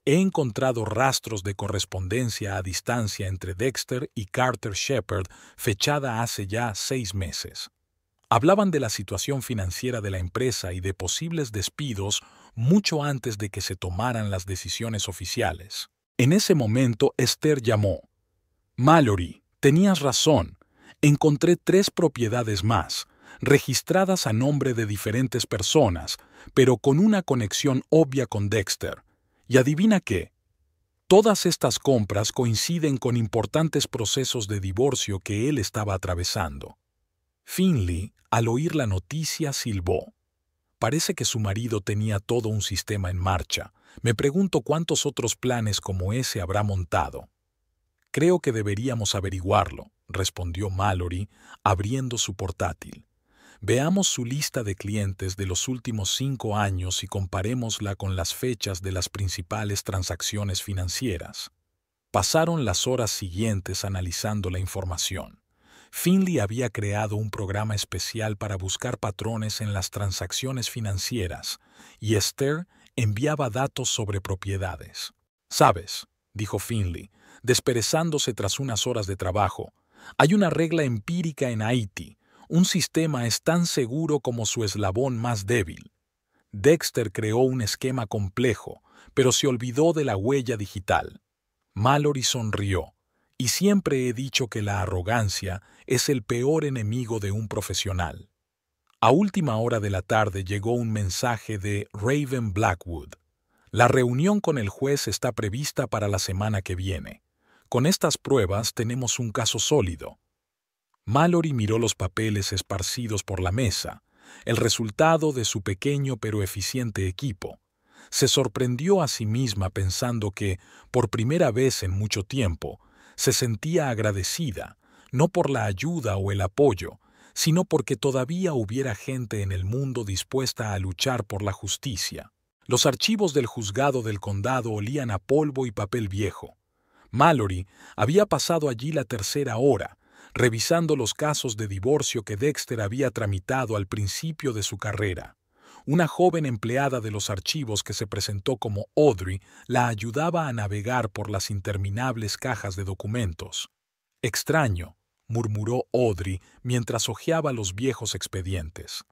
«He encontrado rastros de correspondencia a distancia entre Dexter y Carter Shepard fechada hace ya 6 meses. Hablaban de la situación financiera de la empresa y de posibles despidos mucho antes de que se tomaran las decisiones oficiales». En ese momento Esther llamó. «Mallory, tenías razón. Encontré 3 propiedades más, registradas a nombre de diferentes personas, pero con una conexión obvia con Dexter. Y adivina qué. Todas estas compras coinciden con importantes procesos de divorcio que él estaba atravesando. Finley, al oír la noticia, silbó. Parece que su marido tenía todo un sistema en marcha. Me pregunto cuántos otros planes como ese habrá montado. Creo que deberíamos averiguarlo, respondió Mallory, abriendo su portátil. Veamos su lista de clientes de los últimos 5 años y comparémosla con las fechas de las principales transacciones financieras. Pasaron las horas siguientes analizando la información. Finley había creado un programa especial para buscar patrones en las transacciones financieras, y Esther enviaba datos sobre propiedades. «¿Sabes?», dijo Finley, desperezándose tras unas horas de trabajo. «Hay una regla empírica en Haití. Un sistema es tan seguro como su eslabón más débil». Dexter creó un esquema complejo, pero se olvidó de la huella digital. Mallory sonrió. «Y siempre he dicho que la arrogancia es el peor enemigo de un profesional». A última hora de la tarde llegó un mensaje de Raven Blackwood. «La reunión con el juez está prevista para la semana que viene. Con estas pruebas tenemos un caso sólido». Mallory miró los papeles esparcidos por la mesa, el resultado de su pequeño pero eficiente equipo. Se sorprendió a sí misma pensando que, por primera vez en mucho tiempo, se sentía agradecida, no por la ayuda o el apoyo, sino porque todavía hubiera gente en el mundo dispuesta a luchar por la justicia. Los archivos del juzgado del condado olían a polvo y papel viejo. Mallory había pasado allí la tercera hora, revisando los casos de divorcio que Dexter había tramitado al principio de su carrera. Una joven empleada de los archivos que se presentó como Audrey la ayudaba a navegar por las interminables cajas de documentos. «Extraño», murmuró Audrey mientras hojeaba los viejos expedientes.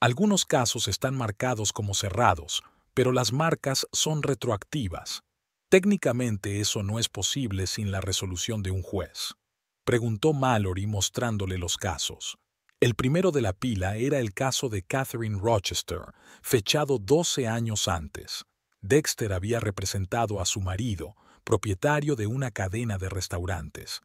«Algunos casos están marcados como cerrados, pero las marcas son retroactivas. Técnicamente eso no es posible sin la resolución de un juez», preguntó Mallory mostrándole los casos. El primero de la pila era el caso de Catherine Rochester, fechado 12 años antes. Dexter había representado a su marido, propietario de una cadena de restaurantes.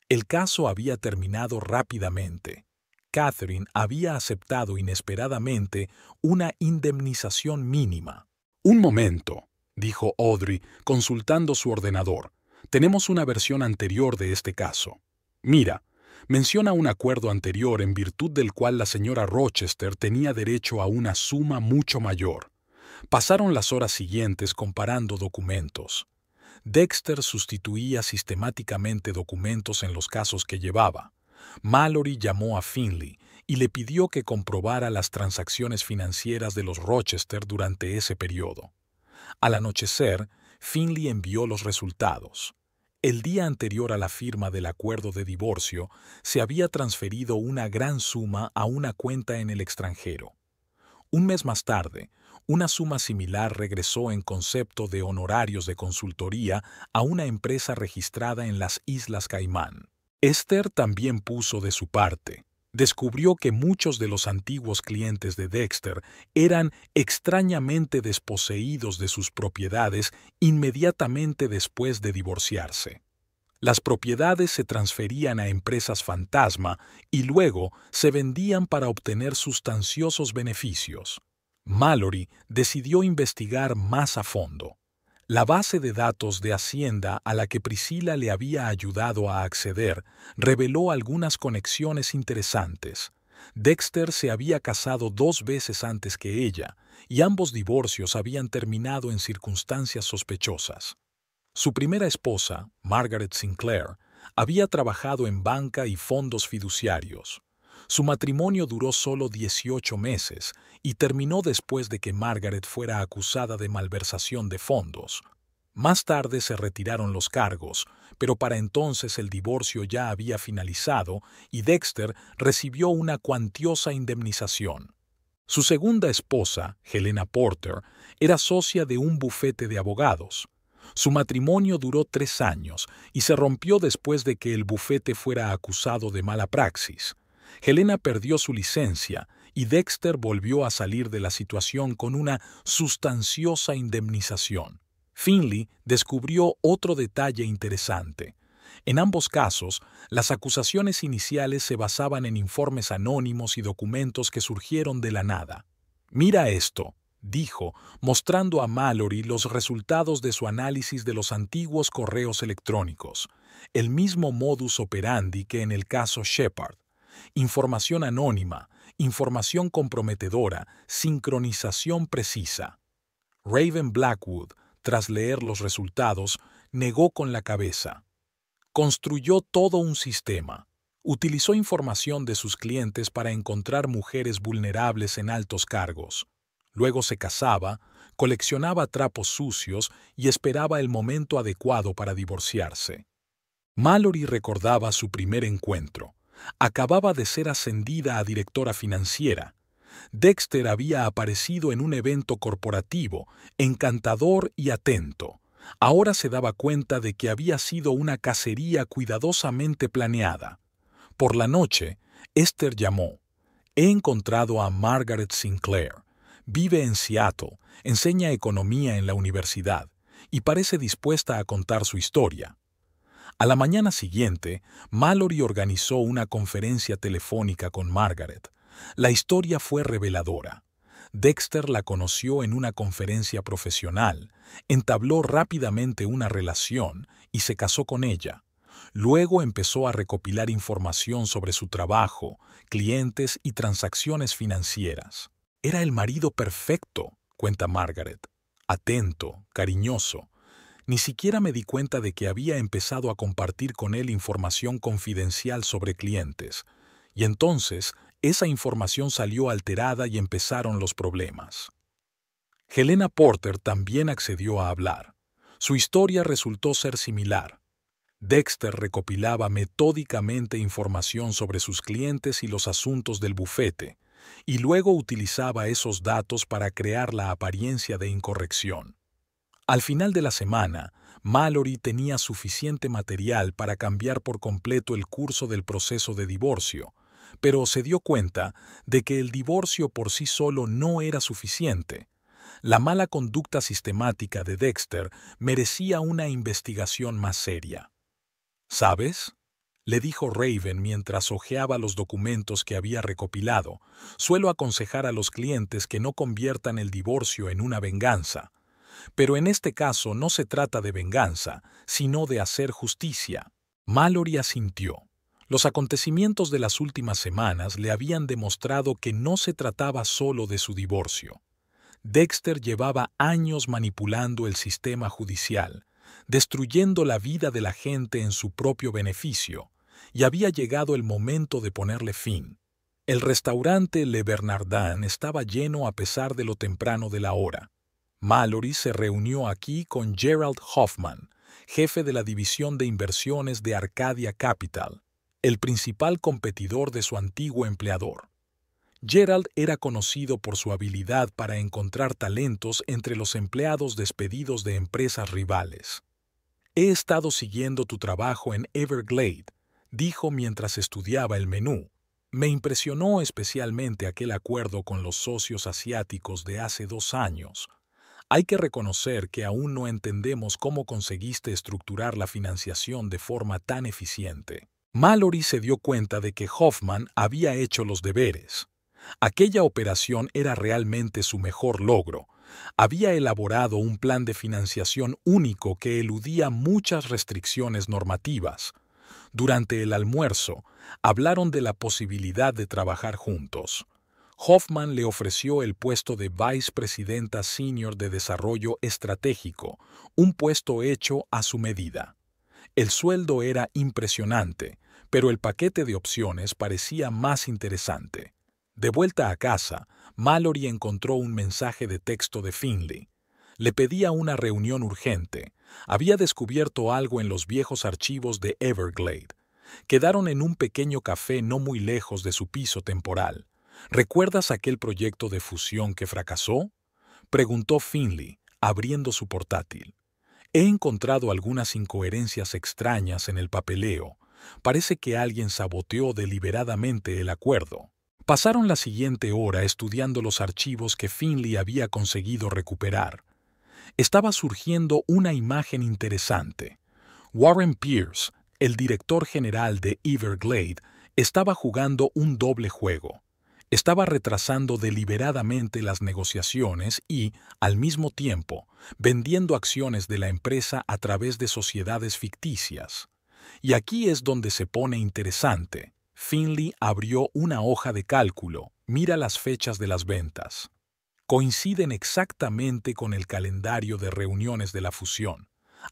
El caso había terminado rápidamente. Catherine había aceptado inesperadamente una indemnización mínima. «Un momento», dijo Audrey, consultando su ordenador. «Tenemos una versión anterior de este caso. Mira, menciona un acuerdo anterior en virtud del cual la señora Rochester tenía derecho a una suma mucho mayor». Pasaron las horas siguientes comparando documentos. Dexter sustituía sistemáticamente documentos en los casos que llevaba. Mallory llamó a Finley y le pidió que comprobara las transacciones financieras de los Rochester durante ese periodo. Al anochecer, Finley envió los resultados. El día anterior a la firma del acuerdo de divorcio, se había transferido una gran suma a una cuenta en el extranjero. Un mes más tarde, una suma similar regresó en concepto de honorarios de consultoría a una empresa registrada en las Islas Caimán. Esther también puso de su parte. Descubrió que muchos de los antiguos clientes de Dexter eran extrañamente desposeídos de sus propiedades inmediatamente después de divorciarse. Las propiedades se transferían a empresas fantasma y luego se vendían para obtener sustanciosos beneficios. Mallory decidió investigar más a fondo. La base de datos de Hacienda a la que Priscilla le había ayudado a acceder reveló algunas conexiones interesantes. Dexter se había casado 2 veces antes que ella, y ambos divorcios habían terminado en circunstancias sospechosas. Su primera esposa, Margaret Sinclair, había trabajado en banca y fondos fiduciarios. Su matrimonio duró solo 18 meses y terminó después de que Margaret fuera acusada de malversación de fondos. Más tarde se retiraron los cargos, pero para entonces el divorcio ya había finalizado y Dexter recibió una cuantiosa indemnización. Su segunda esposa, Helena Porter, era socia de un bufete de abogados. Su matrimonio duró 3 años y se rompió después de que el bufete fuera acusado de mala praxis. Helena perdió su licencia y Dexter volvió a salir de la situación con una sustanciosa indemnización. Finley descubrió otro detalle interesante. En ambos casos, las acusaciones iniciales se basaban en informes anónimos y documentos que surgieron de la nada. «Mira esto», dijo, mostrando a Mallory los resultados de su análisis de los antiguos correos electrónicos. El mismo modus operandi que en el caso Shepard. Información anónima, información comprometedora, sincronización precisa. Raven Blackwood, tras leer los resultados, negó con la cabeza. Construyó todo un sistema. Utilizó información de sus clientes para encontrar mujeres vulnerables en altos cargos. Luego se casaba, coleccionaba trapos sucios y esperaba el momento adecuado para divorciarse. Mallory recordaba su primer encuentro. Acababa de ser ascendida a directora financiera. Dexter había aparecido en un evento corporativo, encantador y atento. Ahora se daba cuenta de que había sido una cacería cuidadosamente planeada. Por la noche, Esther llamó. «He encontrado a Margaret Sinclair. Vive en Seattle, enseña economía en la universidad y parece dispuesta a contar su historia». A la mañana siguiente, Mallory organizó una conferencia telefónica con Margaret. La historia fue reveladora. Dexter la conoció en una conferencia profesional, entabló rápidamente una relación y se casó con ella. Luego empezó a recopilar información sobre su trabajo, clientes y transacciones financieras. «Era el marido perfecto», cuenta Margaret. «Atento, cariñoso. Ni siquiera me di cuenta de que había empezado a compartir con él información confidencial sobre clientes. Y entonces, esa información salió alterada y empezaron los problemas». Helena Porter también accedió a hablar. Su historia resultó ser similar. Dexter recopilaba metódicamente información sobre sus clientes y los asuntos del bufete, y luego utilizaba esos datos para crear la apariencia de incorrección. Al final de la semana, Mallory tenía suficiente material para cambiar por completo el curso del proceso de divorcio, pero se dio cuenta de que el divorcio por sí solo no era suficiente. La mala conducta sistemática de Dexter merecía una investigación más seria. «¿Sabes?», le dijo Raven mientras hojeaba los documentos que había recopilado. «Suelo aconsejar a los clientes que no conviertan el divorcio en una venganza. Pero en este caso no se trata de venganza, sino de hacer justicia». Mallory asintió. Los acontecimientos de las últimas semanas le habían demostrado que no se trataba solo de su divorcio. Dexter llevaba años manipulando el sistema judicial, destruyendo la vida de la gente en su propio beneficio, y había llegado el momento de ponerle fin. El restaurante Le Bernardin estaba lleno a pesar de lo temprano de la hora. Mallory se reunió aquí con Gerald Hoffman, jefe de la división de inversiones de Arcadia Capital, el principal competidor de su antiguo empleador. Gerald era conocido por su habilidad para encontrar talentos entre los empleados despedidos de empresas rivales. «He estado siguiendo tu trabajo en Everglade», dijo mientras estudiaba el menú. «Me impresionó especialmente aquel acuerdo con los socios asiáticos de hace 2 años. Hay que reconocer que aún no entendemos cómo conseguiste estructurar la financiación de forma tan eficiente». Mallory se dio cuenta de que Hoffman había hecho los deberes. Aquella operación era realmente su mejor logro. Había elaborado un plan de financiación único que eludía muchas restricciones normativas. Durante el almuerzo, hablaron de la posibilidad de trabajar juntos. Hoffman le ofreció el puesto de vicepresidenta senior de desarrollo estratégico, un puesto hecho a su medida. El sueldo era impresionante, pero el paquete de opciones parecía más interesante. De vuelta a casa, Mallory encontró un mensaje de texto de Finley. Le pedía una reunión urgente. Había descubierto algo en los viejos archivos de Everglade. Quedaron en un pequeño café no muy lejos de su piso temporal. «¿Recuerdas aquel proyecto de fusión que fracasó?», preguntó Finley, abriendo su portátil. He encontrado algunas incoherencias extrañas en el papeleo. Parece que alguien saboteó deliberadamente el acuerdo. Pasaron la siguiente hora estudiando los archivos que Finley había conseguido recuperar. Estaba surgiendo una imagen interesante. Warren Pierce, el director general de Everglade, estaba jugando un doble juego. Estaba retrasando deliberadamente las negociaciones y, al mismo tiempo, vendiendo acciones de la empresa a través de sociedades ficticias. Y aquí es donde se pone interesante. Finley abrió una hoja de cálculo, mira las fechas de las ventas. Coinciden exactamente con el calendario de reuniones de la fusión.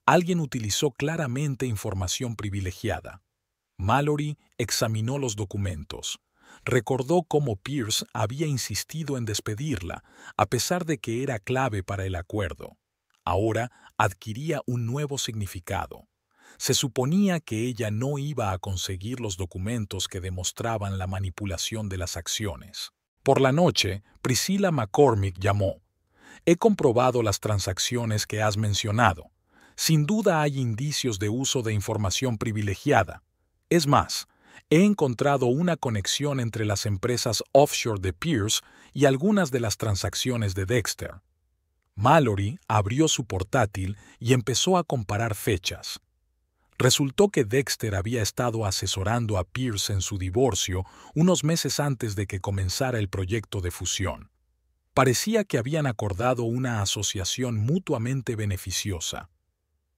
Alguien utilizó claramente información privilegiada. Mallory examinó los documentos. Recordó cómo Pierce había insistido en despedirla, a pesar de que era clave para el acuerdo. Ahora adquiría un nuevo significado. Se suponía que ella no iba a conseguir los documentos que demostraban la manipulación de las acciones. Por la noche, Priscilla McCormick llamó. He comprobado las transacciones que has mencionado. Sin duda hay indicios de uso de información privilegiada. Es más, he encontrado una conexión entre las empresas offshore de Pierce y algunas de las transacciones de Dexter. Mallory abrió su portátil y empezó a comparar fechas. Resultó que Dexter había estado asesorando a Pierce en su divorcio unos meses antes de que comenzara el proyecto de fusión. Parecía que habían acordado una asociación mutuamente beneficiosa.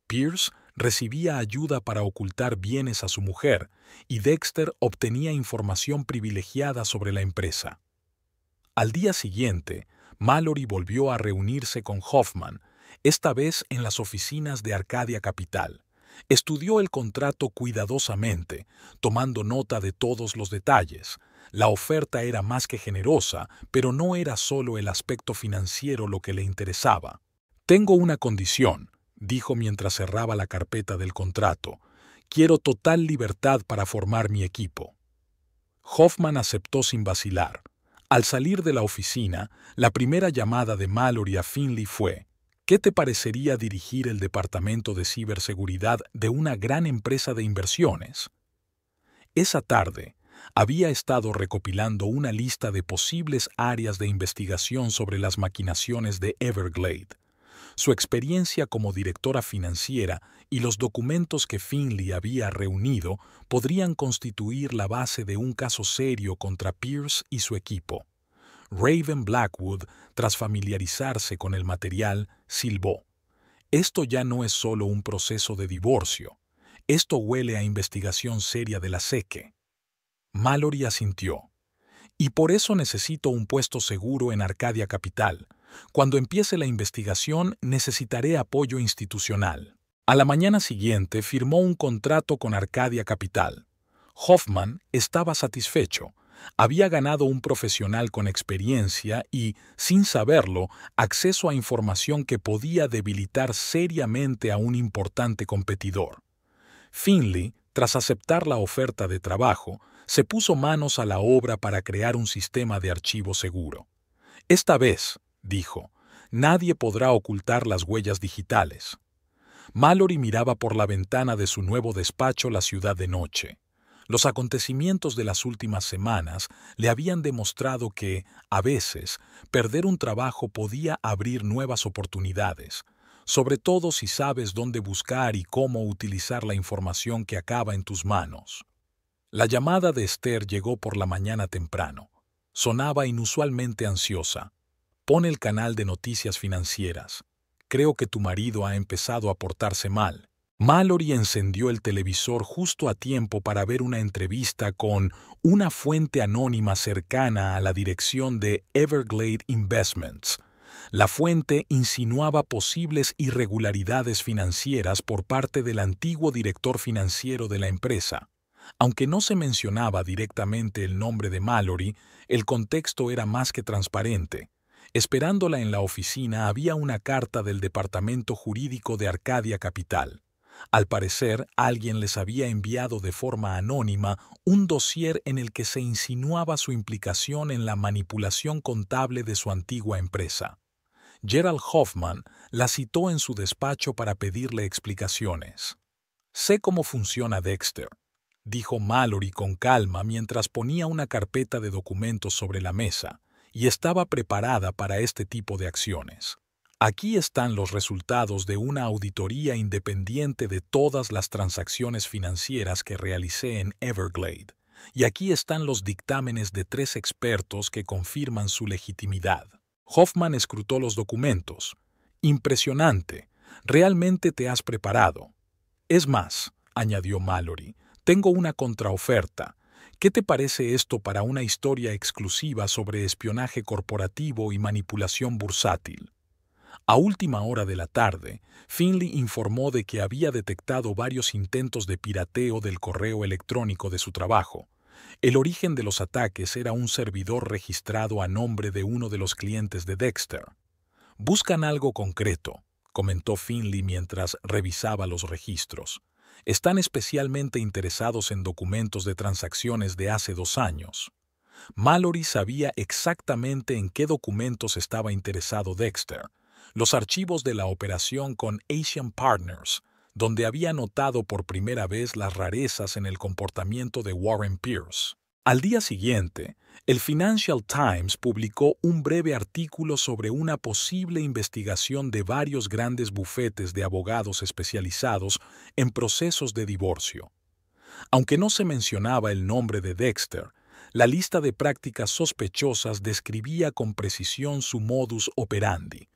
Pierce recibía ayuda para ocultar bienes a su mujer y Dexter obtenía información privilegiada sobre la empresa. Al día siguiente, Mallory volvió a reunirse con Hoffman, esta vez en las oficinas de Arcadia Capital. Estudió el contrato cuidadosamente, tomando nota de todos los detalles. La oferta era más que generosa, pero no era solo el aspecto financiero lo que le interesaba. «Tengo una condición», dijo mientras cerraba la carpeta del contrato. «Quiero total libertad para formar mi equipo». Hoffman aceptó sin vacilar. Al salir de la oficina, la primera llamada de Mallory a Finley fue: «¿Qué te parecería dirigir el departamento de ciberseguridad de una gran empresa de inversiones?». Esa tarde, había estado recopilando una lista de posibles áreas de investigación sobre las maquinaciones de Everglade. Su experiencia como directora financiera y los documentos que Finley había reunido podrían constituir la base de un caso serio contra Pierce y su equipo. Raven Blackwood, tras familiarizarse con el material, silbó: «Esto ya no es solo un proceso de divorcio. Esto huele a investigación seria de la SEC». Mallory asintió. «Y por eso necesito un puesto seguro en Arcadia Capital. Cuando empiece la investigación necesitaré apoyo institucional». A la mañana siguiente firmó un contrato con Arcadia Capital. Hoffman estaba satisfecho. Había ganado un profesional con experiencia y, sin saberlo, acceso a información que podía debilitar seriamente a un importante competidor. Finley, tras aceptar la oferta de trabajo, se puso manos a la obra para crear un sistema de archivo seguro. «Esta vez», dijo, «nadie podrá ocultar las huellas digitales». Mallory miraba por la ventana de su nuevo despacho la ciudad de noche. Los acontecimientos de las últimas semanas le habían demostrado que, a veces, perder un trabajo podía abrir nuevas oportunidades, sobre todo si sabes dónde buscar y cómo utilizar la información que acaba en tus manos. La llamada de Esther llegó por la mañana temprano. Sonaba inusualmente ansiosa. «Pon el canal de noticias financieras. Creo que tu marido ha empezado a portarse mal». Mallory encendió el televisor justo a tiempo para ver una entrevista con una fuente anónima cercana a la dirección de Everglade Investments. La fuente insinuaba posibles irregularidades financieras por parte del antiguo director financiero de la empresa. Aunque no se mencionaba directamente el nombre de Mallory, el contexto era más que transparente. Esperándola en la oficina había una carta del Departamento Jurídico de Arcadia Capital. Al parecer, alguien les había enviado de forma anónima un dossier en el que se insinuaba su implicación en la manipulación contable de su antigua empresa. Gerald Hoffman la citó en su despacho para pedirle explicaciones. «Sé cómo funciona Dexter», dijo Mallory con calma mientras ponía una carpeta de documentos sobre la mesa, y estaba preparada para este tipo de acciones. «Aquí están los resultados de una auditoría independiente de todas las transacciones financieras que realicé en Everglade, y aquí están los dictámenes de 3 expertos que confirman su legitimidad». Hoffman escrutó los documentos. «Impresionante. Realmente te has preparado. Es más», añadió Mallory, «tengo una contraoferta. ¿Qué te parece esto para una historia exclusiva sobre espionaje corporativo y manipulación bursátil?» A última hora de la tarde, Finley informó de que había detectado varios intentos de pirateo del correo electrónico de su trabajo. El origen de los ataques era un servidor registrado a nombre de uno de los clientes de Dexter. «Buscan algo concreto», comentó Finley mientras revisaba los registros. «Están especialmente interesados en documentos de transacciones de hace 2 años». Mallory sabía exactamente en qué documentos estaba interesado Dexter: los archivos de la operación con Asian Partners, donde había notado por primera vez las rarezas en el comportamiento de Warren Pierce. Al día siguiente, el Financial Times publicó un breve artículo sobre una posible investigación de varios grandes bufetes de abogados especializados en procesos de divorcio. Aunque no se mencionaba el nombre de Dexter, la lista de prácticas sospechosas describía con precisión su modus operandi.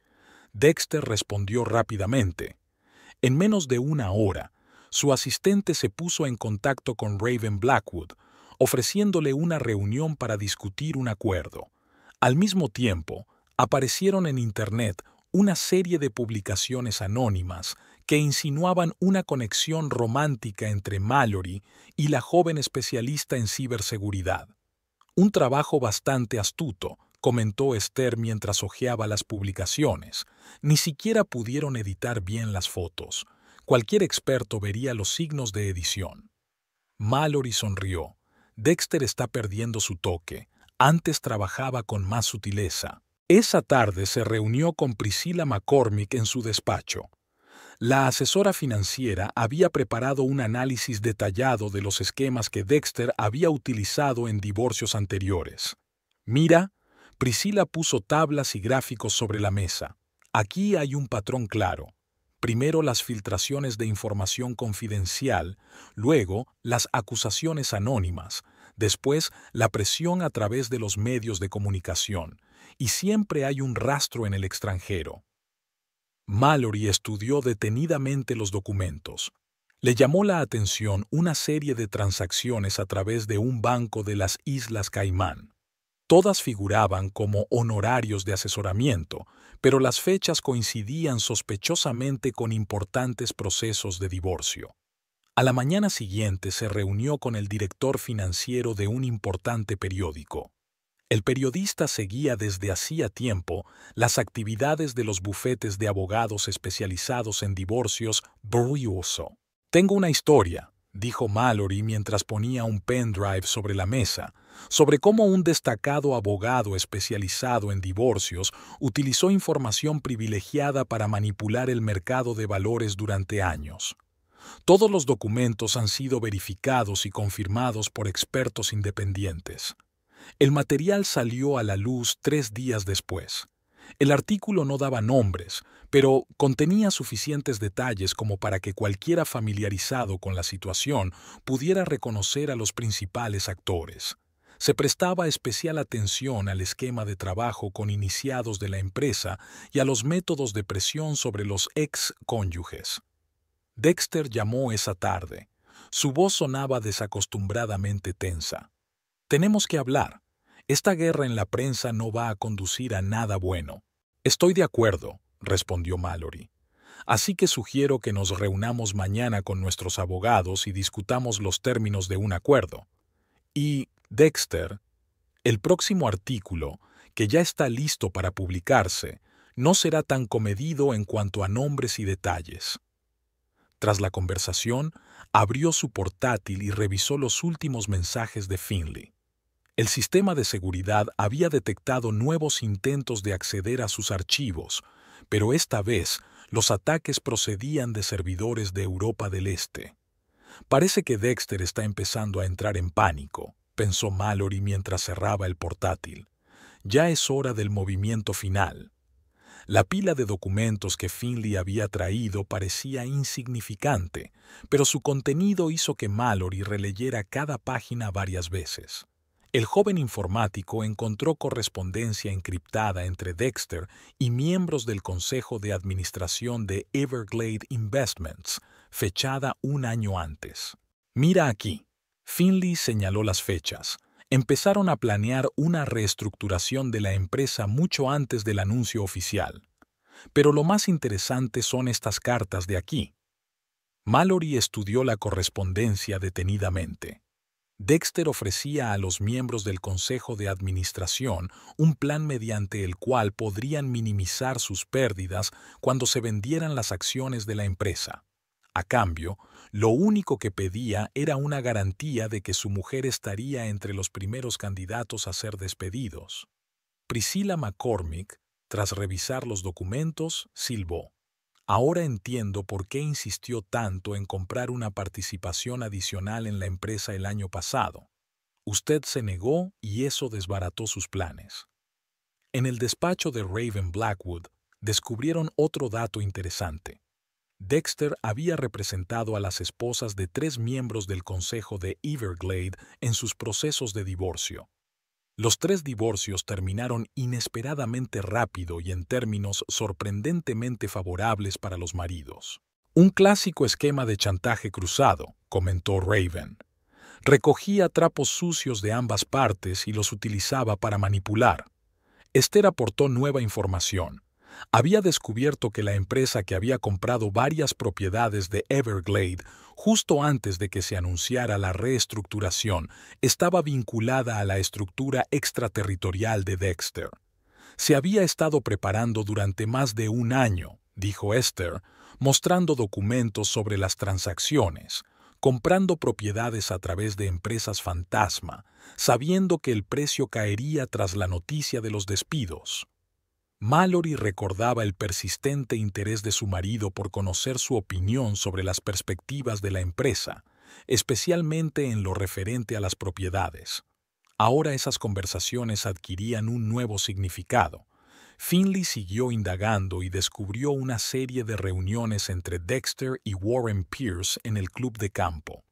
Dexter respondió rápidamente. En menos de 1 hora, su asistente se puso en contacto con Raven Blackwood, ofreciéndole una reunión para discutir un acuerdo. Al mismo tiempo, aparecieron en Internet una serie de publicaciones anónimas que insinuaban una conexión romántica entre Mallory y la joven especialista en ciberseguridad. «Un trabajo bastante astuto», comentó Esther mientras hojeaba las publicaciones. «Ni siquiera pudieron editar bien las fotos. Cualquier experto vería los signos de edición». Mallory sonrió. «Dexter está perdiendo su toque. Antes trabajaba con más sutileza». Esa tarde se reunió con Priscilla McCormick en su despacho. La asesora financiera había preparado un análisis detallado de los esquemas que Dexter había utilizado en divorcios anteriores. «Mira», Priscilla puso tablas y gráficos sobre la mesa. «Aquí hay un patrón claro. Primero las filtraciones de información confidencial, luego las acusaciones anónimas, después la presión a través de los medios de comunicación, y siempre hay un rastro en el extranjero». Mallory estudió detenidamente los documentos. Le llamó la atención una serie de transacciones a través de un banco de las Islas Caimán. Todas figuraban como honorarios de asesoramiento, pero las fechas coincidían sospechosamente con importantes procesos de divorcio. A la mañana siguiente se reunió con el director financiero de un importante periódico. El periodista seguía desde hacía tiempo las actividades de los bufetes de abogados especializados en divorcios Borrioso. «Tengo una historia», dijo Mallory mientras ponía un pendrive sobre la mesa, sobre cómo un destacado abogado especializado en divorcios utilizó información privilegiada para manipular el mercado de valores durante años. Todos los documentos han sido verificados y confirmados por expertos independientes. El material salió a la luz 3 días después. El artículo no daba nombres, pero contenía suficientes detalles como para que cualquiera familiarizado con la situación pudiera reconocer a los principales actores. Se prestaba especial atención al esquema de trabajo con iniciados de la empresa y a los métodos de presión sobre los ex-cónyuges. Dexter llamó esa tarde. Su voz sonaba desacostumbradamente tensa. «Tenemos que hablar. Esta guerra en la prensa no va a conducir a nada bueno». «Estoy de acuerdo», respondió Mallory. «Así que sugiero que nos reunamos mañana con nuestros abogados y discutamos los términos de un acuerdo. Y, Dexter, el próximo artículo, que ya está listo para publicarse, no será tan comedido en cuanto a nombres y detalles». Tras la conversación, abrió su portátil y revisó los últimos mensajes de Finley. El sistema de seguridad había detectado nuevos intentos de acceder a sus archivos, pero esta vez los ataques procedían de servidores de Europa del Este. Parece que Dexter está empezando a entrar en pánico, pensó Mallory mientras cerraba el portátil. Ya es hora del movimiento final. La pila de documentos que Finley había traído parecía insignificante, pero su contenido hizo que Mallory releyera cada página varias veces. El joven informático encontró correspondencia encriptada entre Dexter y miembros del Consejo de Administración de Everglade Investments, fechada un año antes. Mira aquí. Finley señaló las fechas. Empezaron a planear una reestructuración de la empresa mucho antes del anuncio oficial. Pero lo más interesante son estas cartas de aquí. Mallory estudió la correspondencia detenidamente. Dexter ofrecía a los miembros del Consejo de Administración un plan mediante el cual podrían minimizar sus pérdidas cuando se vendieran las acciones de la empresa. A cambio, lo único que pedía era una garantía de que su mujer estaría entre los primeros candidatos a ser despedidos. Priscilla McCormick, tras revisar los documentos, silbó. Ahora entiendo por qué insistió tanto en comprar una participación adicional en la empresa el año pasado. Usted se negó y eso desbarató sus planes. En el despacho de Raven Blackwood, descubrieron otro dato interesante. Dexter había representado a las esposas de 3 miembros del Consejo de Everglade en sus procesos de divorcio. Los 3 divorcios terminaron inesperadamente rápido y en términos sorprendentemente favorables para los maridos. Un clásico esquema de chantaje cruzado, comentó Raven. Recogía trapos sucios de ambas partes y los utilizaba para manipular. Esther aportó nueva información. Había descubierto que la empresa que había comprado varias propiedades de Everglade justo antes de que se anunciara la reestructuración estaba vinculada a la estructura extraterritorial de Dexter. Se había estado preparando durante más de un año, dijo Esther, mostrando documentos sobre las transacciones, comprando propiedades a través de empresas fantasma, sabiendo que el precio caería tras la noticia de los despidos. Mallory recordaba el persistente interés de su marido por conocer su opinión sobre las perspectivas de la empresa, especialmente en lo referente a las propiedades. Ahora esas conversaciones adquirían un nuevo significado. Finley siguió indagando y descubrió una serie de reuniones entre Dexter y Warren Pierce en el club de campo.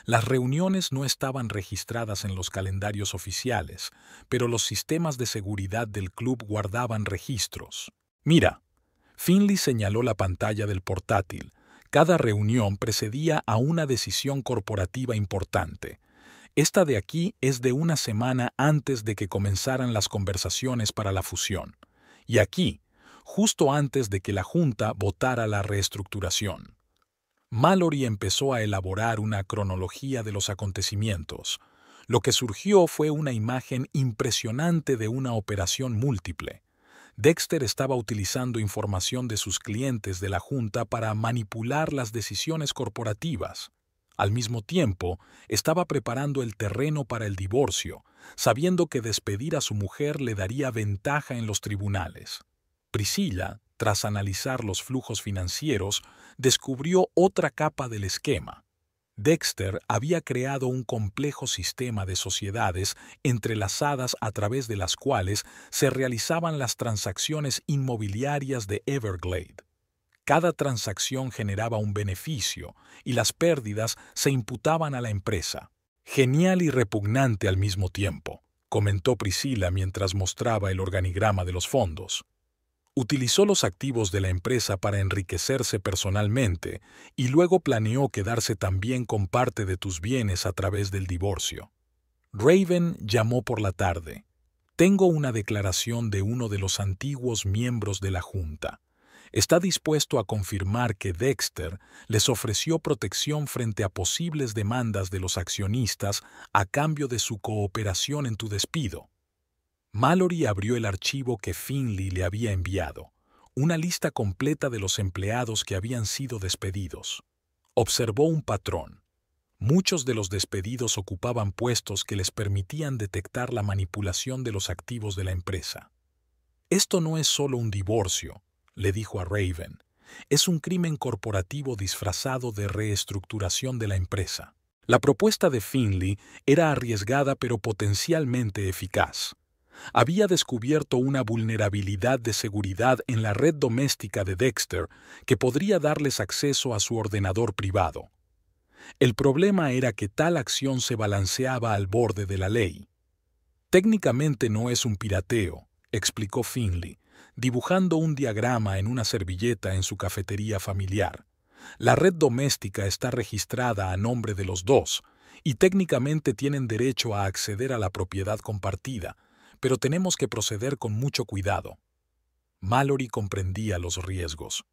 Las reuniones no estaban registradas en los calendarios oficiales, pero los sistemas de seguridad del club guardaban registros. Mira, Finley señaló la pantalla del portátil. Cada reunión precedía a una decisión corporativa importante. Esta de aquí es de una semana antes de que comenzaran las conversaciones para la fusión. Y aquí, justo antes de que la Junta votara la reestructuración. Mallory empezó a elaborar una cronología de los acontecimientos. Lo que surgió fue una imagen impresionante de una operación múltiple. Dexter estaba utilizando información de sus clientes de la Junta para manipular las decisiones corporativas. Al mismo tiempo, estaba preparando el terreno para el divorcio, sabiendo que despedir a su mujer le daría ventaja en los tribunales. Priscilla, tras analizar los flujos financieros, descubrió otra capa del esquema. Dexter había creado un complejo sistema de sociedades entrelazadas a través de las cuales se realizaban las transacciones inmobiliarias de Everglade. Cada transacción generaba un beneficio y las pérdidas se imputaban a la empresa. Genial y repugnante al mismo tiempo, comentó Priscilla mientras mostraba el organigrama de los fondos. Utilizó los activos de la empresa para enriquecerse personalmente y luego planeó quedarse también con parte de tus bienes a través del divorcio. Raven llamó por la tarde. Tengo una declaración de uno de los antiguos miembros de la Junta. Está dispuesto a confirmar que Dexter les ofreció protección frente a posibles demandas de los accionistas a cambio de su cooperación en tu despido. Mallory abrió el archivo que Finley le había enviado, una lista completa de los empleados que habían sido despedidos. Observó un patrón. Muchos de los despedidos ocupaban puestos que les permitían detectar la manipulación de los activos de la empresa. «Esto no es solo un divorcio», le dijo a Raven. «Es un crimen corporativo disfrazado de reestructuración de la empresa». La propuesta de Finley era arriesgada pero potencialmente eficaz. Había descubierto una vulnerabilidad de seguridad en la red doméstica de Dexter que podría darles acceso a su ordenador privado. El problema era que tal acción se balanceaba al borde de la ley. «Técnicamente no es un pirateo», explicó Finley, dibujando un diagrama en una servilleta en su cafetería familiar. «La red doméstica está registrada a nombre de los dos y técnicamente tienen derecho a acceder a la propiedad compartida, pero tenemos que proceder con mucho cuidado». Mallory comprendía los riesgos.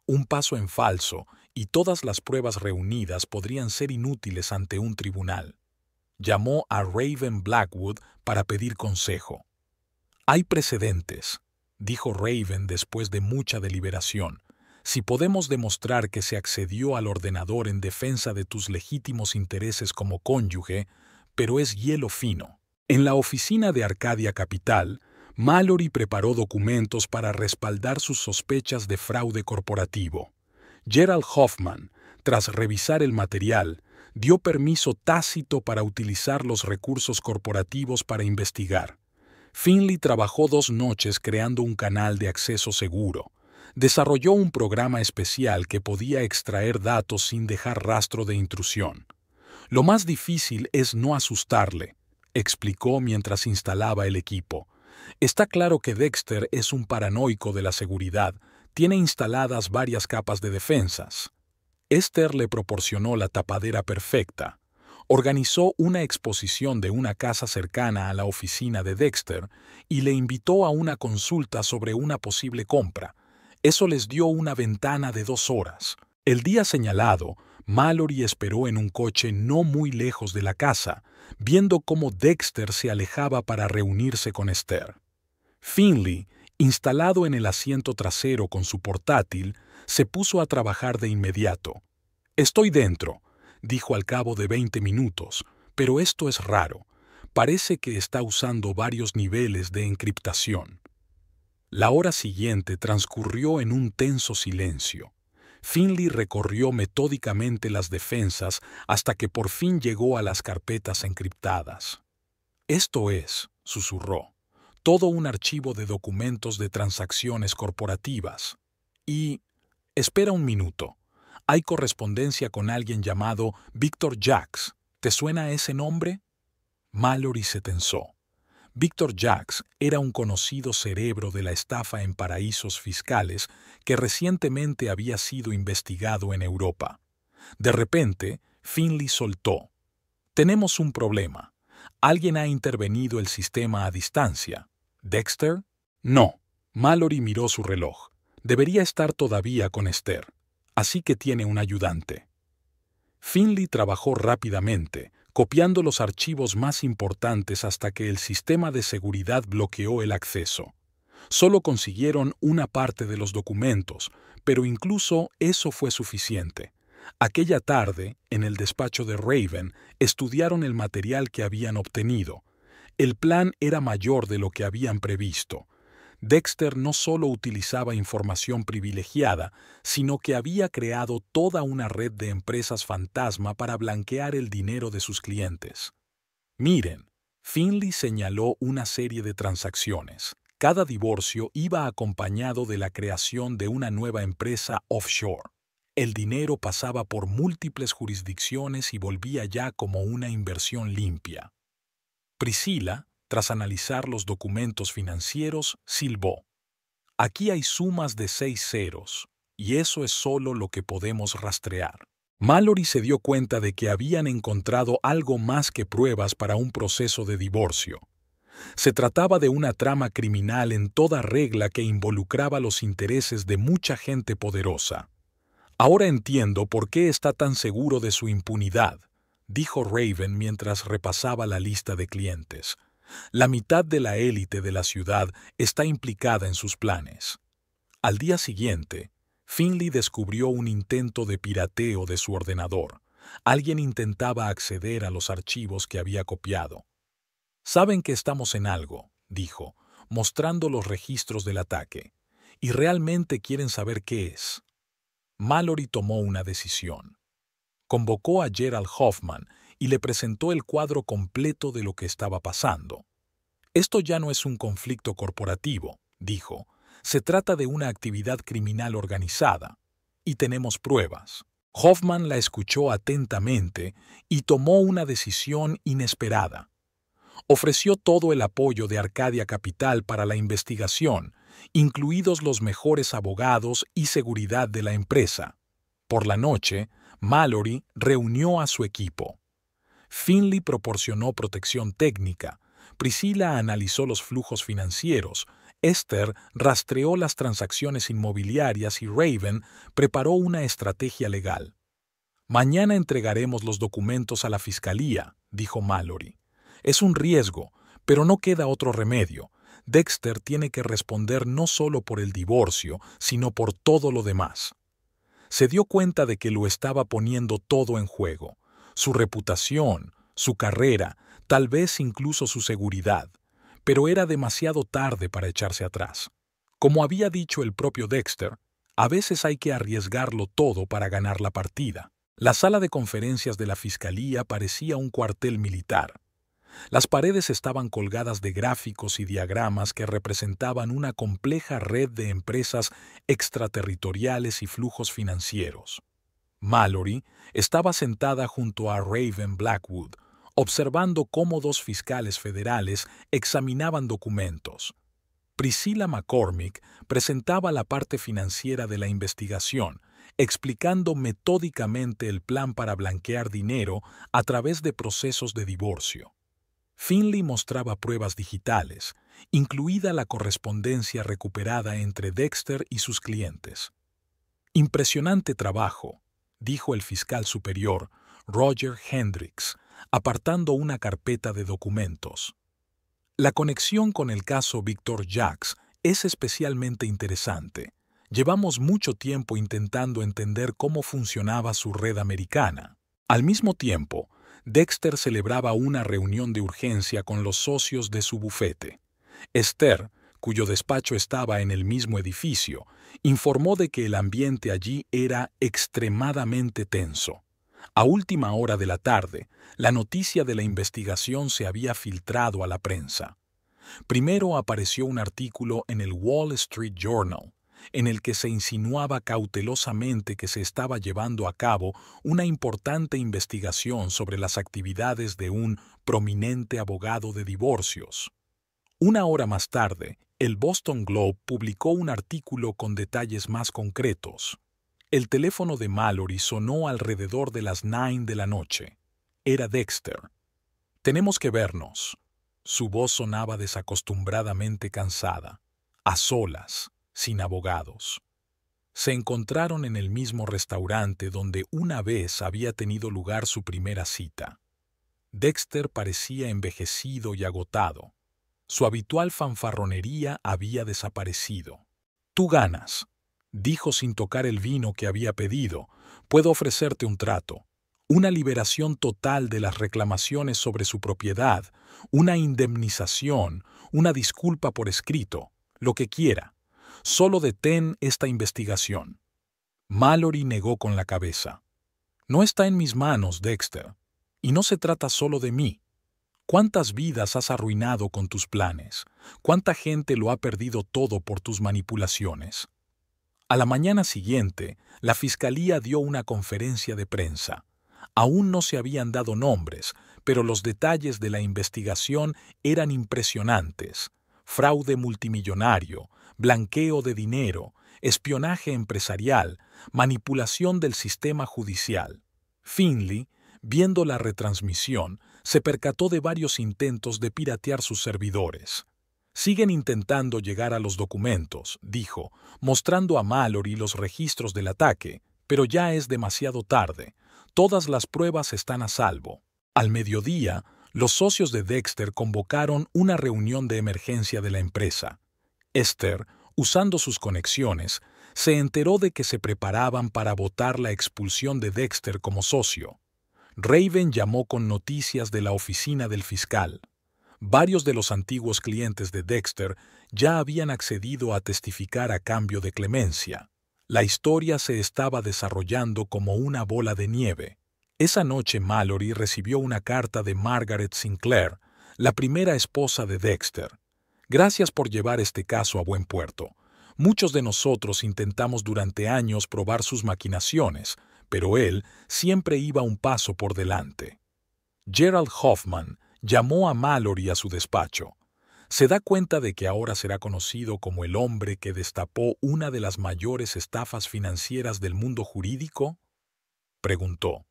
Un paso en falso y todas las pruebas reunidas podrían ser inútiles ante un tribunal. Llamó a Raven Blackwood para pedir consejo. «Hay precedentes», dijo Raven después de mucha deliberación. «Si podemos demostrar que se accedió al ordenador en defensa de tus legítimos intereses como cónyuge, pero es hielo fino». En la oficina de Arcadia Capital, Mallory preparó documentos para respaldar sus sospechas de fraude corporativo. Gerald Hoffman, tras revisar el material, dio permiso tácito para utilizar los recursos corporativos para investigar. Finley trabajó 2 noches creando un canal de acceso seguro. Desarrolló un programa especial que podía extraer datos sin dejar rastro de intrusión. «Lo más difícil es no asustarle», explicó mientras instalaba el equipo. «Está claro que Dexter es un paranoico de la seguridad. Tiene instaladas varias capas de defensas». Esther le proporcionó la tapadera perfecta. Organizó una exposición de una casa cercana a la oficina de Dexter y le invitó a una consulta sobre una posible compra. Eso les dio una ventana de 2 horas. El día señalado, Mallory esperó en un coche no muy lejos de la casa, viendo cómo Dexter se alejaba para reunirse con Esther. Finley, instalado en el asiento trasero con su portátil, se puso a trabajar de inmediato. «Estoy dentro», dijo al cabo de 20 minutos, «pero esto es raro. Parece que está usando varios niveles de encriptación». La hora siguiente transcurrió en un tenso silencio. Finley recorrió metódicamente las defensas hasta que por fin llegó a las carpetas encriptadas. «Esto es», susurró, «todo un archivo de documentos de transacciones corporativas. Y... espera un minuto. Hay correspondencia con alguien llamado Victor Jacks. ¿Te suena ese nombre?» Mallory se tensó. Victor Jacks era un conocido cerebro de la estafa en paraísos fiscales que recientemente había sido investigado en Europa. De repente, Finley soltó. «Tenemos un problema. Alguien ha intervenido el sistema a distancia. ¿Dexter?» «No». Mallory miró su reloj. «Debería estar todavía con Esther. Así que tiene un ayudante». Finley trabajó rápidamente, copiando los archivos más importantes hasta que el sistema de seguridad bloqueó el acceso. Solo consiguieron una parte de los documentos, pero incluso eso fue suficiente. Aquella tarde, en el despacho de Raven, estudiaron el material que habían obtenido. El plan era mayor de lo que habían previsto. Dexter no solo utilizaba información privilegiada, sino que había creado toda una red de empresas fantasma para blanquear el dinero de sus clientes. «Miren», Finley señaló una serie de transacciones. Cada divorcio iba acompañado de la creación de una nueva empresa offshore. El dinero pasaba por múltiples jurisdicciones y volvía ya como una inversión limpia. Priscilla, tras analizar los documentos financieros, silbó. «Aquí hay sumas de 6 ceros, y eso es solo lo que podemos rastrear». Mallory se dio cuenta de que habían encontrado algo más que pruebas para un proceso de divorcio. Se trataba de una trama criminal en toda regla que involucraba los intereses de mucha gente poderosa. «Ahora entiendo por qué está tan seguro de su impunidad», dijo Raven mientras repasaba la lista de clientes. «La mitad de la élite de la ciudad está implicada en sus planes». Al día siguiente, Finley descubrió un intento de pirateo de su ordenador. Alguien intentaba acceder a los archivos que había copiado. «Saben que estamos en algo», dijo, mostrando los registros del ataque, «y realmente quieren saber qué es». Mallory tomó una decisión. Convocó a Gerald Hoffman y le presentó el cuadro completo de lo que estaba pasando. «Esto ya no es un conflicto corporativo», dijo. «Se trata de una actividad criminal organizada. Y tenemos pruebas». Hoffman la escuchó atentamente y tomó una decisión inesperada. Ofreció todo el apoyo de Arcadia Capital para la investigación, incluidos los mejores abogados y seguridad de la empresa. Por la noche, Mallory reunió a su equipo. Finley proporcionó protección técnica, Priscilla analizó los flujos financieros, Esther rastreó las transacciones inmobiliarias y Raven preparó una estrategia legal. «Mañana entregaremos los documentos a la fiscalía», dijo Mallory. «Es un riesgo, pero no queda otro remedio. Dexter tiene que responder no solo por el divorcio, sino por todo lo demás». Se dio cuenta de que lo estaba poniendo todo en juego: su reputación, su carrera, tal vez incluso su seguridad. Pero era demasiado tarde para echarse atrás. Como había dicho el propio Dexter, a veces hay que arriesgarlo todo para ganar la partida. La sala de conferencias de la fiscalía parecía un cuartel militar. Las paredes estaban colgadas de gráficos y diagramas que representaban una compleja red de empresas extraterritoriales y flujos financieros. Mallory estaba sentada junto a Raven Blackwood, observando cómo dos fiscales federales examinaban documentos. Priscilla McCormick presentaba la parte financiera de la investigación, explicando metódicamente el plan para blanquear dinero a través de procesos de divorcio. Finley mostraba pruebas digitales, incluida la correspondencia recuperada entre Dexter y sus clientes. «Impresionante trabajo», dijo el fiscal superior, Roger Hendricks, apartando una carpeta de documentos. «La conexión con el caso Victor Jacks es especialmente interesante. Llevamos mucho tiempo intentando entender cómo funcionaba su red americana». Al mismo tiempo, Dexter celebraba una reunión de urgencia con los socios de su bufete. Esther, cuyo despacho estaba en el mismo edificio, informó de que el ambiente allí era extremadamente tenso. A última hora de la tarde, la noticia de la investigación se había filtrado a la prensa. Primero apareció un artículo en el Wall Street Journal, en el que se insinuaba cautelosamente que se estaba llevando a cabo una importante investigación sobre las actividades de un prominente abogado de divorcios. Una hora más tarde, el Boston Globe publicó un artículo con detalles más concretos. El teléfono de Mallory sonó alrededor de las 9 de la noche. Era Dexter. «Tenemos que vernos». Su voz sonaba desacostumbradamente cansada, a solas, sin abogados. Se encontraron en el mismo restaurante donde una vez había tenido lugar su primera cita. Dexter parecía envejecido y agotado. Su habitual fanfarronería había desaparecido. «Tú ganas», dijo sin tocar el vino que había pedido. «Puedo ofrecerte un trato. Una liberación total de las reclamaciones sobre su propiedad, una indemnización, una disculpa por escrito, lo que quiera. Solo detén esta investigación». Mallory negó con la cabeza. «No está en mis manos, Dexter. Y no se trata solo de mí. ¿Cuántas vidas has arruinado con tus planes? ¿Cuánta gente lo ha perdido todo por tus manipulaciones?». A la mañana siguiente, la fiscalía dio una conferencia de prensa. Aún no se habían dado nombres, pero los detalles de la investigación eran impresionantes. Fraude multimillonario, blanqueo de dinero, espionaje empresarial, manipulación del sistema judicial. Finley, viendo la retransmisión, se percató de varios intentos de piratear sus servidores. «Siguen intentando llegar a los documentos», dijo, mostrando a Mallory los registros del ataque, «pero ya es demasiado tarde. Todas las pruebas están a salvo». Al mediodía, los socios de Dexter convocaron una reunión de emergencia de la empresa. Esther, usando sus conexiones, se enteró de que se preparaban para votar la expulsión de Dexter como socio. Raven llamó con noticias de la oficina del fiscal. Varios de los antiguos clientes de Dexter ya habían accedido a testificar a cambio de clemencia. La historia se estaba desarrollando como una bola de nieve. Esa noche Mallory recibió una carta de Margaret Sinclair, la primera esposa de Dexter. Gracias por llevar este caso a buen puerto. Muchos de nosotros intentamos durante años probar sus maquinaciones, pero él siempre iba un paso por delante. Gerald Hoffman llamó a Mallory a su despacho. ¿Se da cuenta de que ahora será conocido como el hombre que destapó una de las mayores estafas financieras del mundo jurídico?, preguntó.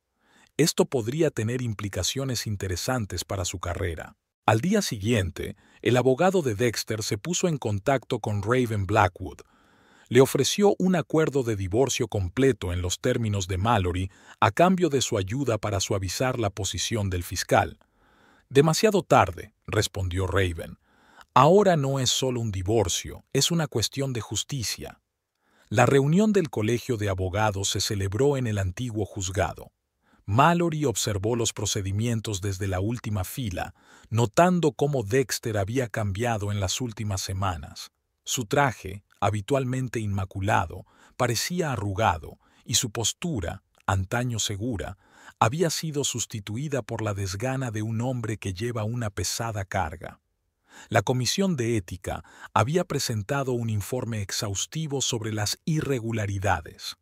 Esto podría tener implicaciones interesantes para su carrera. Al día siguiente, el abogado de Dexter se puso en contacto con Raven Blackwood. Le ofreció un acuerdo de divorcio completo en los términos de Mallory a cambio de su ayuda para suavizar la posición del fiscal. Demasiado tarde, respondió Raven. Ahora no es solo un divorcio, es una cuestión de justicia. La reunión del colegio de abogados se celebró en el antiguo juzgado. Mallory observó los procedimientos desde la última fila, notando cómo Dexter había cambiado en las últimas semanas. Su traje, habitualmente inmaculado, parecía arrugado, y su postura, antaño segura, había sido sustituida por la desgana de un hombre que lleva una pesada carga. La Comisión de Ética había presentado un informe exhaustivo sobre las irregularidades.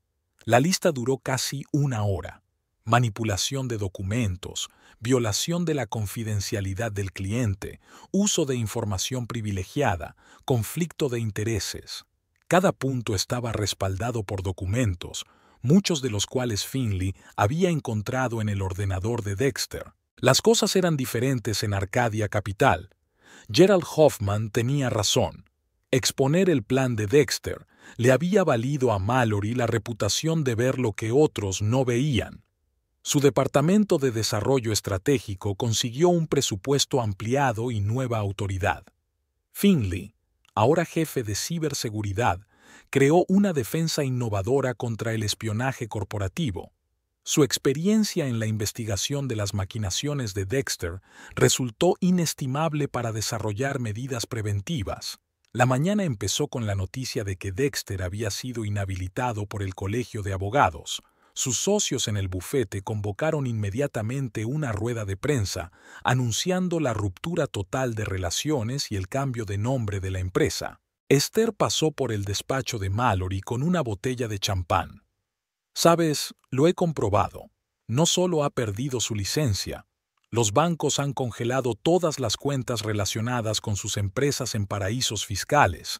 La lista duró casi una hora. Manipulación de documentos, violación de la confidencialidad del cliente, uso de información privilegiada, conflicto de intereses. Cada punto estaba respaldado por documentos, muchos de los cuales Finley había encontrado en el ordenador de Dexter. Las cosas eran diferentes en Arcadia Capital. Gerald Hoffman tenía razón. Exponer el plan de Dexter le había valido a Mallory la reputación de ver lo que otros no veían. Su departamento de desarrollo estratégico consiguió un presupuesto ampliado y nueva autoridad. Finley, ahora jefe de ciberseguridad, creó una defensa innovadora contra el espionaje corporativo. Su experiencia en la investigación de las maquinaciones de Dexter resultó inestimable para desarrollar medidas preventivas. La mañana empezó con la noticia de que Dexter había sido inhabilitado por el Colegio de Abogados. Sus socios en el bufete convocaron inmediatamente una rueda de prensa, anunciando la ruptura total de relaciones y el cambio de nombre de la empresa. Esther pasó por el despacho de Mallory con una botella de champán. «Sabes, lo he comprobado. No solo ha perdido su licencia. Los bancos han congelado todas las cuentas relacionadas con sus empresas en paraísos fiscales.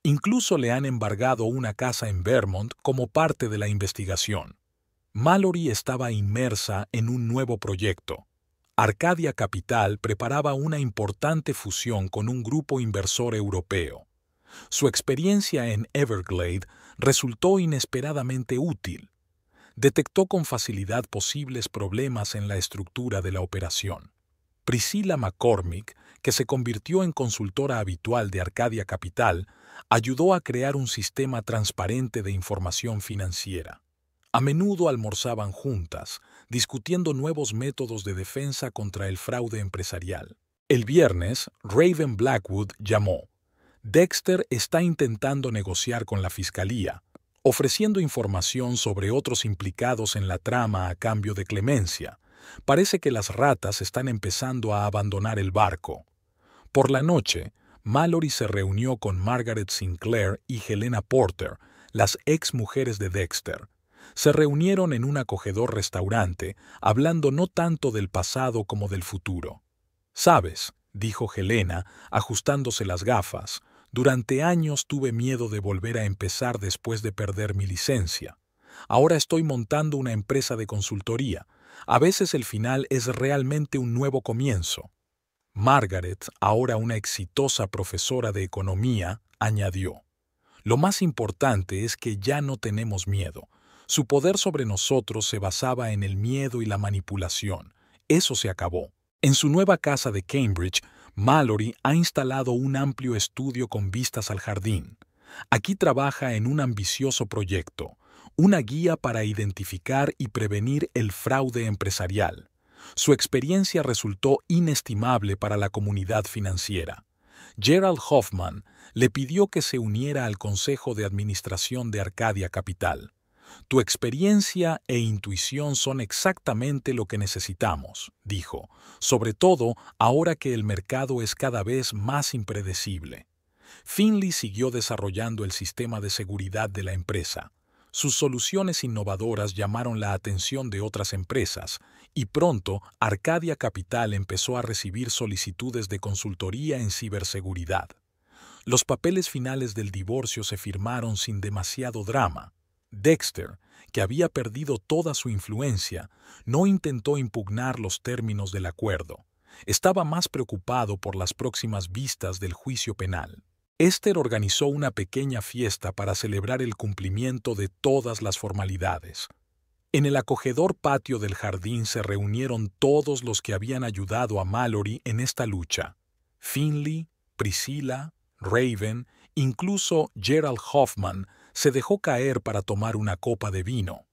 Incluso le han embargado una casa en Vermont como parte de la investigación». Mallory estaba inmersa en un nuevo proyecto. Arcadia Capital preparaba una importante fusión con un grupo inversor europeo. Su experiencia en Everglade resultó inesperadamente útil. Detectó con facilidad posibles problemas en la estructura de la operación. Priscilla McCormick, que se convirtió en consultora habitual de Arcadia Capital, ayudó a crear un sistema transparente de información financiera. A menudo almorzaban juntas, discutiendo nuevos métodos de defensa contra el fraude empresarial. El viernes, Raven Blackwood llamó. Dexter está intentando negociar con la fiscalía, ofreciendo información sobre otros implicados en la trama a cambio de clemencia. Parece que las ratas están empezando a abandonar el barco. Por la noche, Mallory se reunió con Margaret Sinclair y Helena Porter, las ex mujeres de Dexter. Se reunieron en un acogedor restaurante, hablando no tanto del pasado como del futuro. «Sabes», dijo Helena, ajustándose las gafas, «durante años tuve miedo de volver a empezar después de perder mi licencia. Ahora estoy montando una empresa de consultoría. A veces el final es realmente un nuevo comienzo». Margaret, ahora una exitosa profesora de economía, añadió. «Lo más importante es que ya no tenemos miedo. Su poder sobre nosotros se basaba en el miedo y la manipulación. Eso se acabó». En su nueva casa de Cambridge, Mallory ha instalado un amplio estudio con vistas al jardín. Aquí trabaja en un ambicioso proyecto, una guía para identificar y prevenir el fraude empresarial. Su experiencia resultó inestimable para la comunidad financiera. Gerald Hoffman le pidió que se uniera al Consejo de Administración de Arcadia Capital. Tu experiencia e intuición son exactamente lo que necesitamos, dijo, sobre todo ahora que el mercado es cada vez más impredecible. Finley siguió desarrollando el sistema de seguridad de la empresa. Sus soluciones innovadoras llamaron la atención de otras empresas, y pronto Arcadia Capital empezó a recibir solicitudes de consultoría en ciberseguridad. Los papeles finales del divorcio se firmaron sin demasiado drama. Dexter, que había perdido toda su influencia, no intentó impugnar los términos del acuerdo. Estaba más preocupado por las próximas vistas del juicio penal. Esther organizó una pequeña fiesta para celebrar el cumplimiento de todas las formalidades. En el acogedor patio del jardín se reunieron todos los que habían ayudado a Mallory en esta lucha. Finley, Priscilla, Raven, incluso Gerald Hoffman se dejó caer para tomar una copa de vino.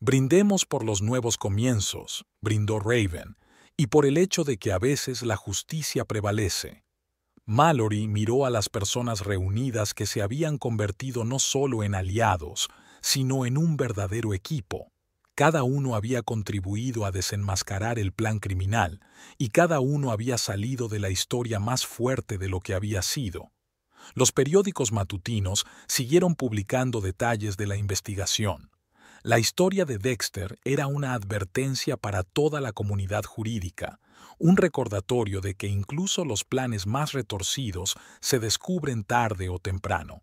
Brindemos por los nuevos comienzos, brindó Raven, y por el hecho de que a veces la justicia prevalece. Mallory miró a las personas reunidas que se habían convertido no solo en aliados, sino en un verdadero equipo. Cada uno había contribuido a desenmascarar el plan criminal, y cada uno había salido de la historia más fuerte de lo que había sido. Los periódicos matutinos siguieron publicando detalles de la investigación. La historia de Dexter era una advertencia para toda la comunidad jurídica, un recordatorio de que incluso los planes más retorcidos se descubren tarde o temprano.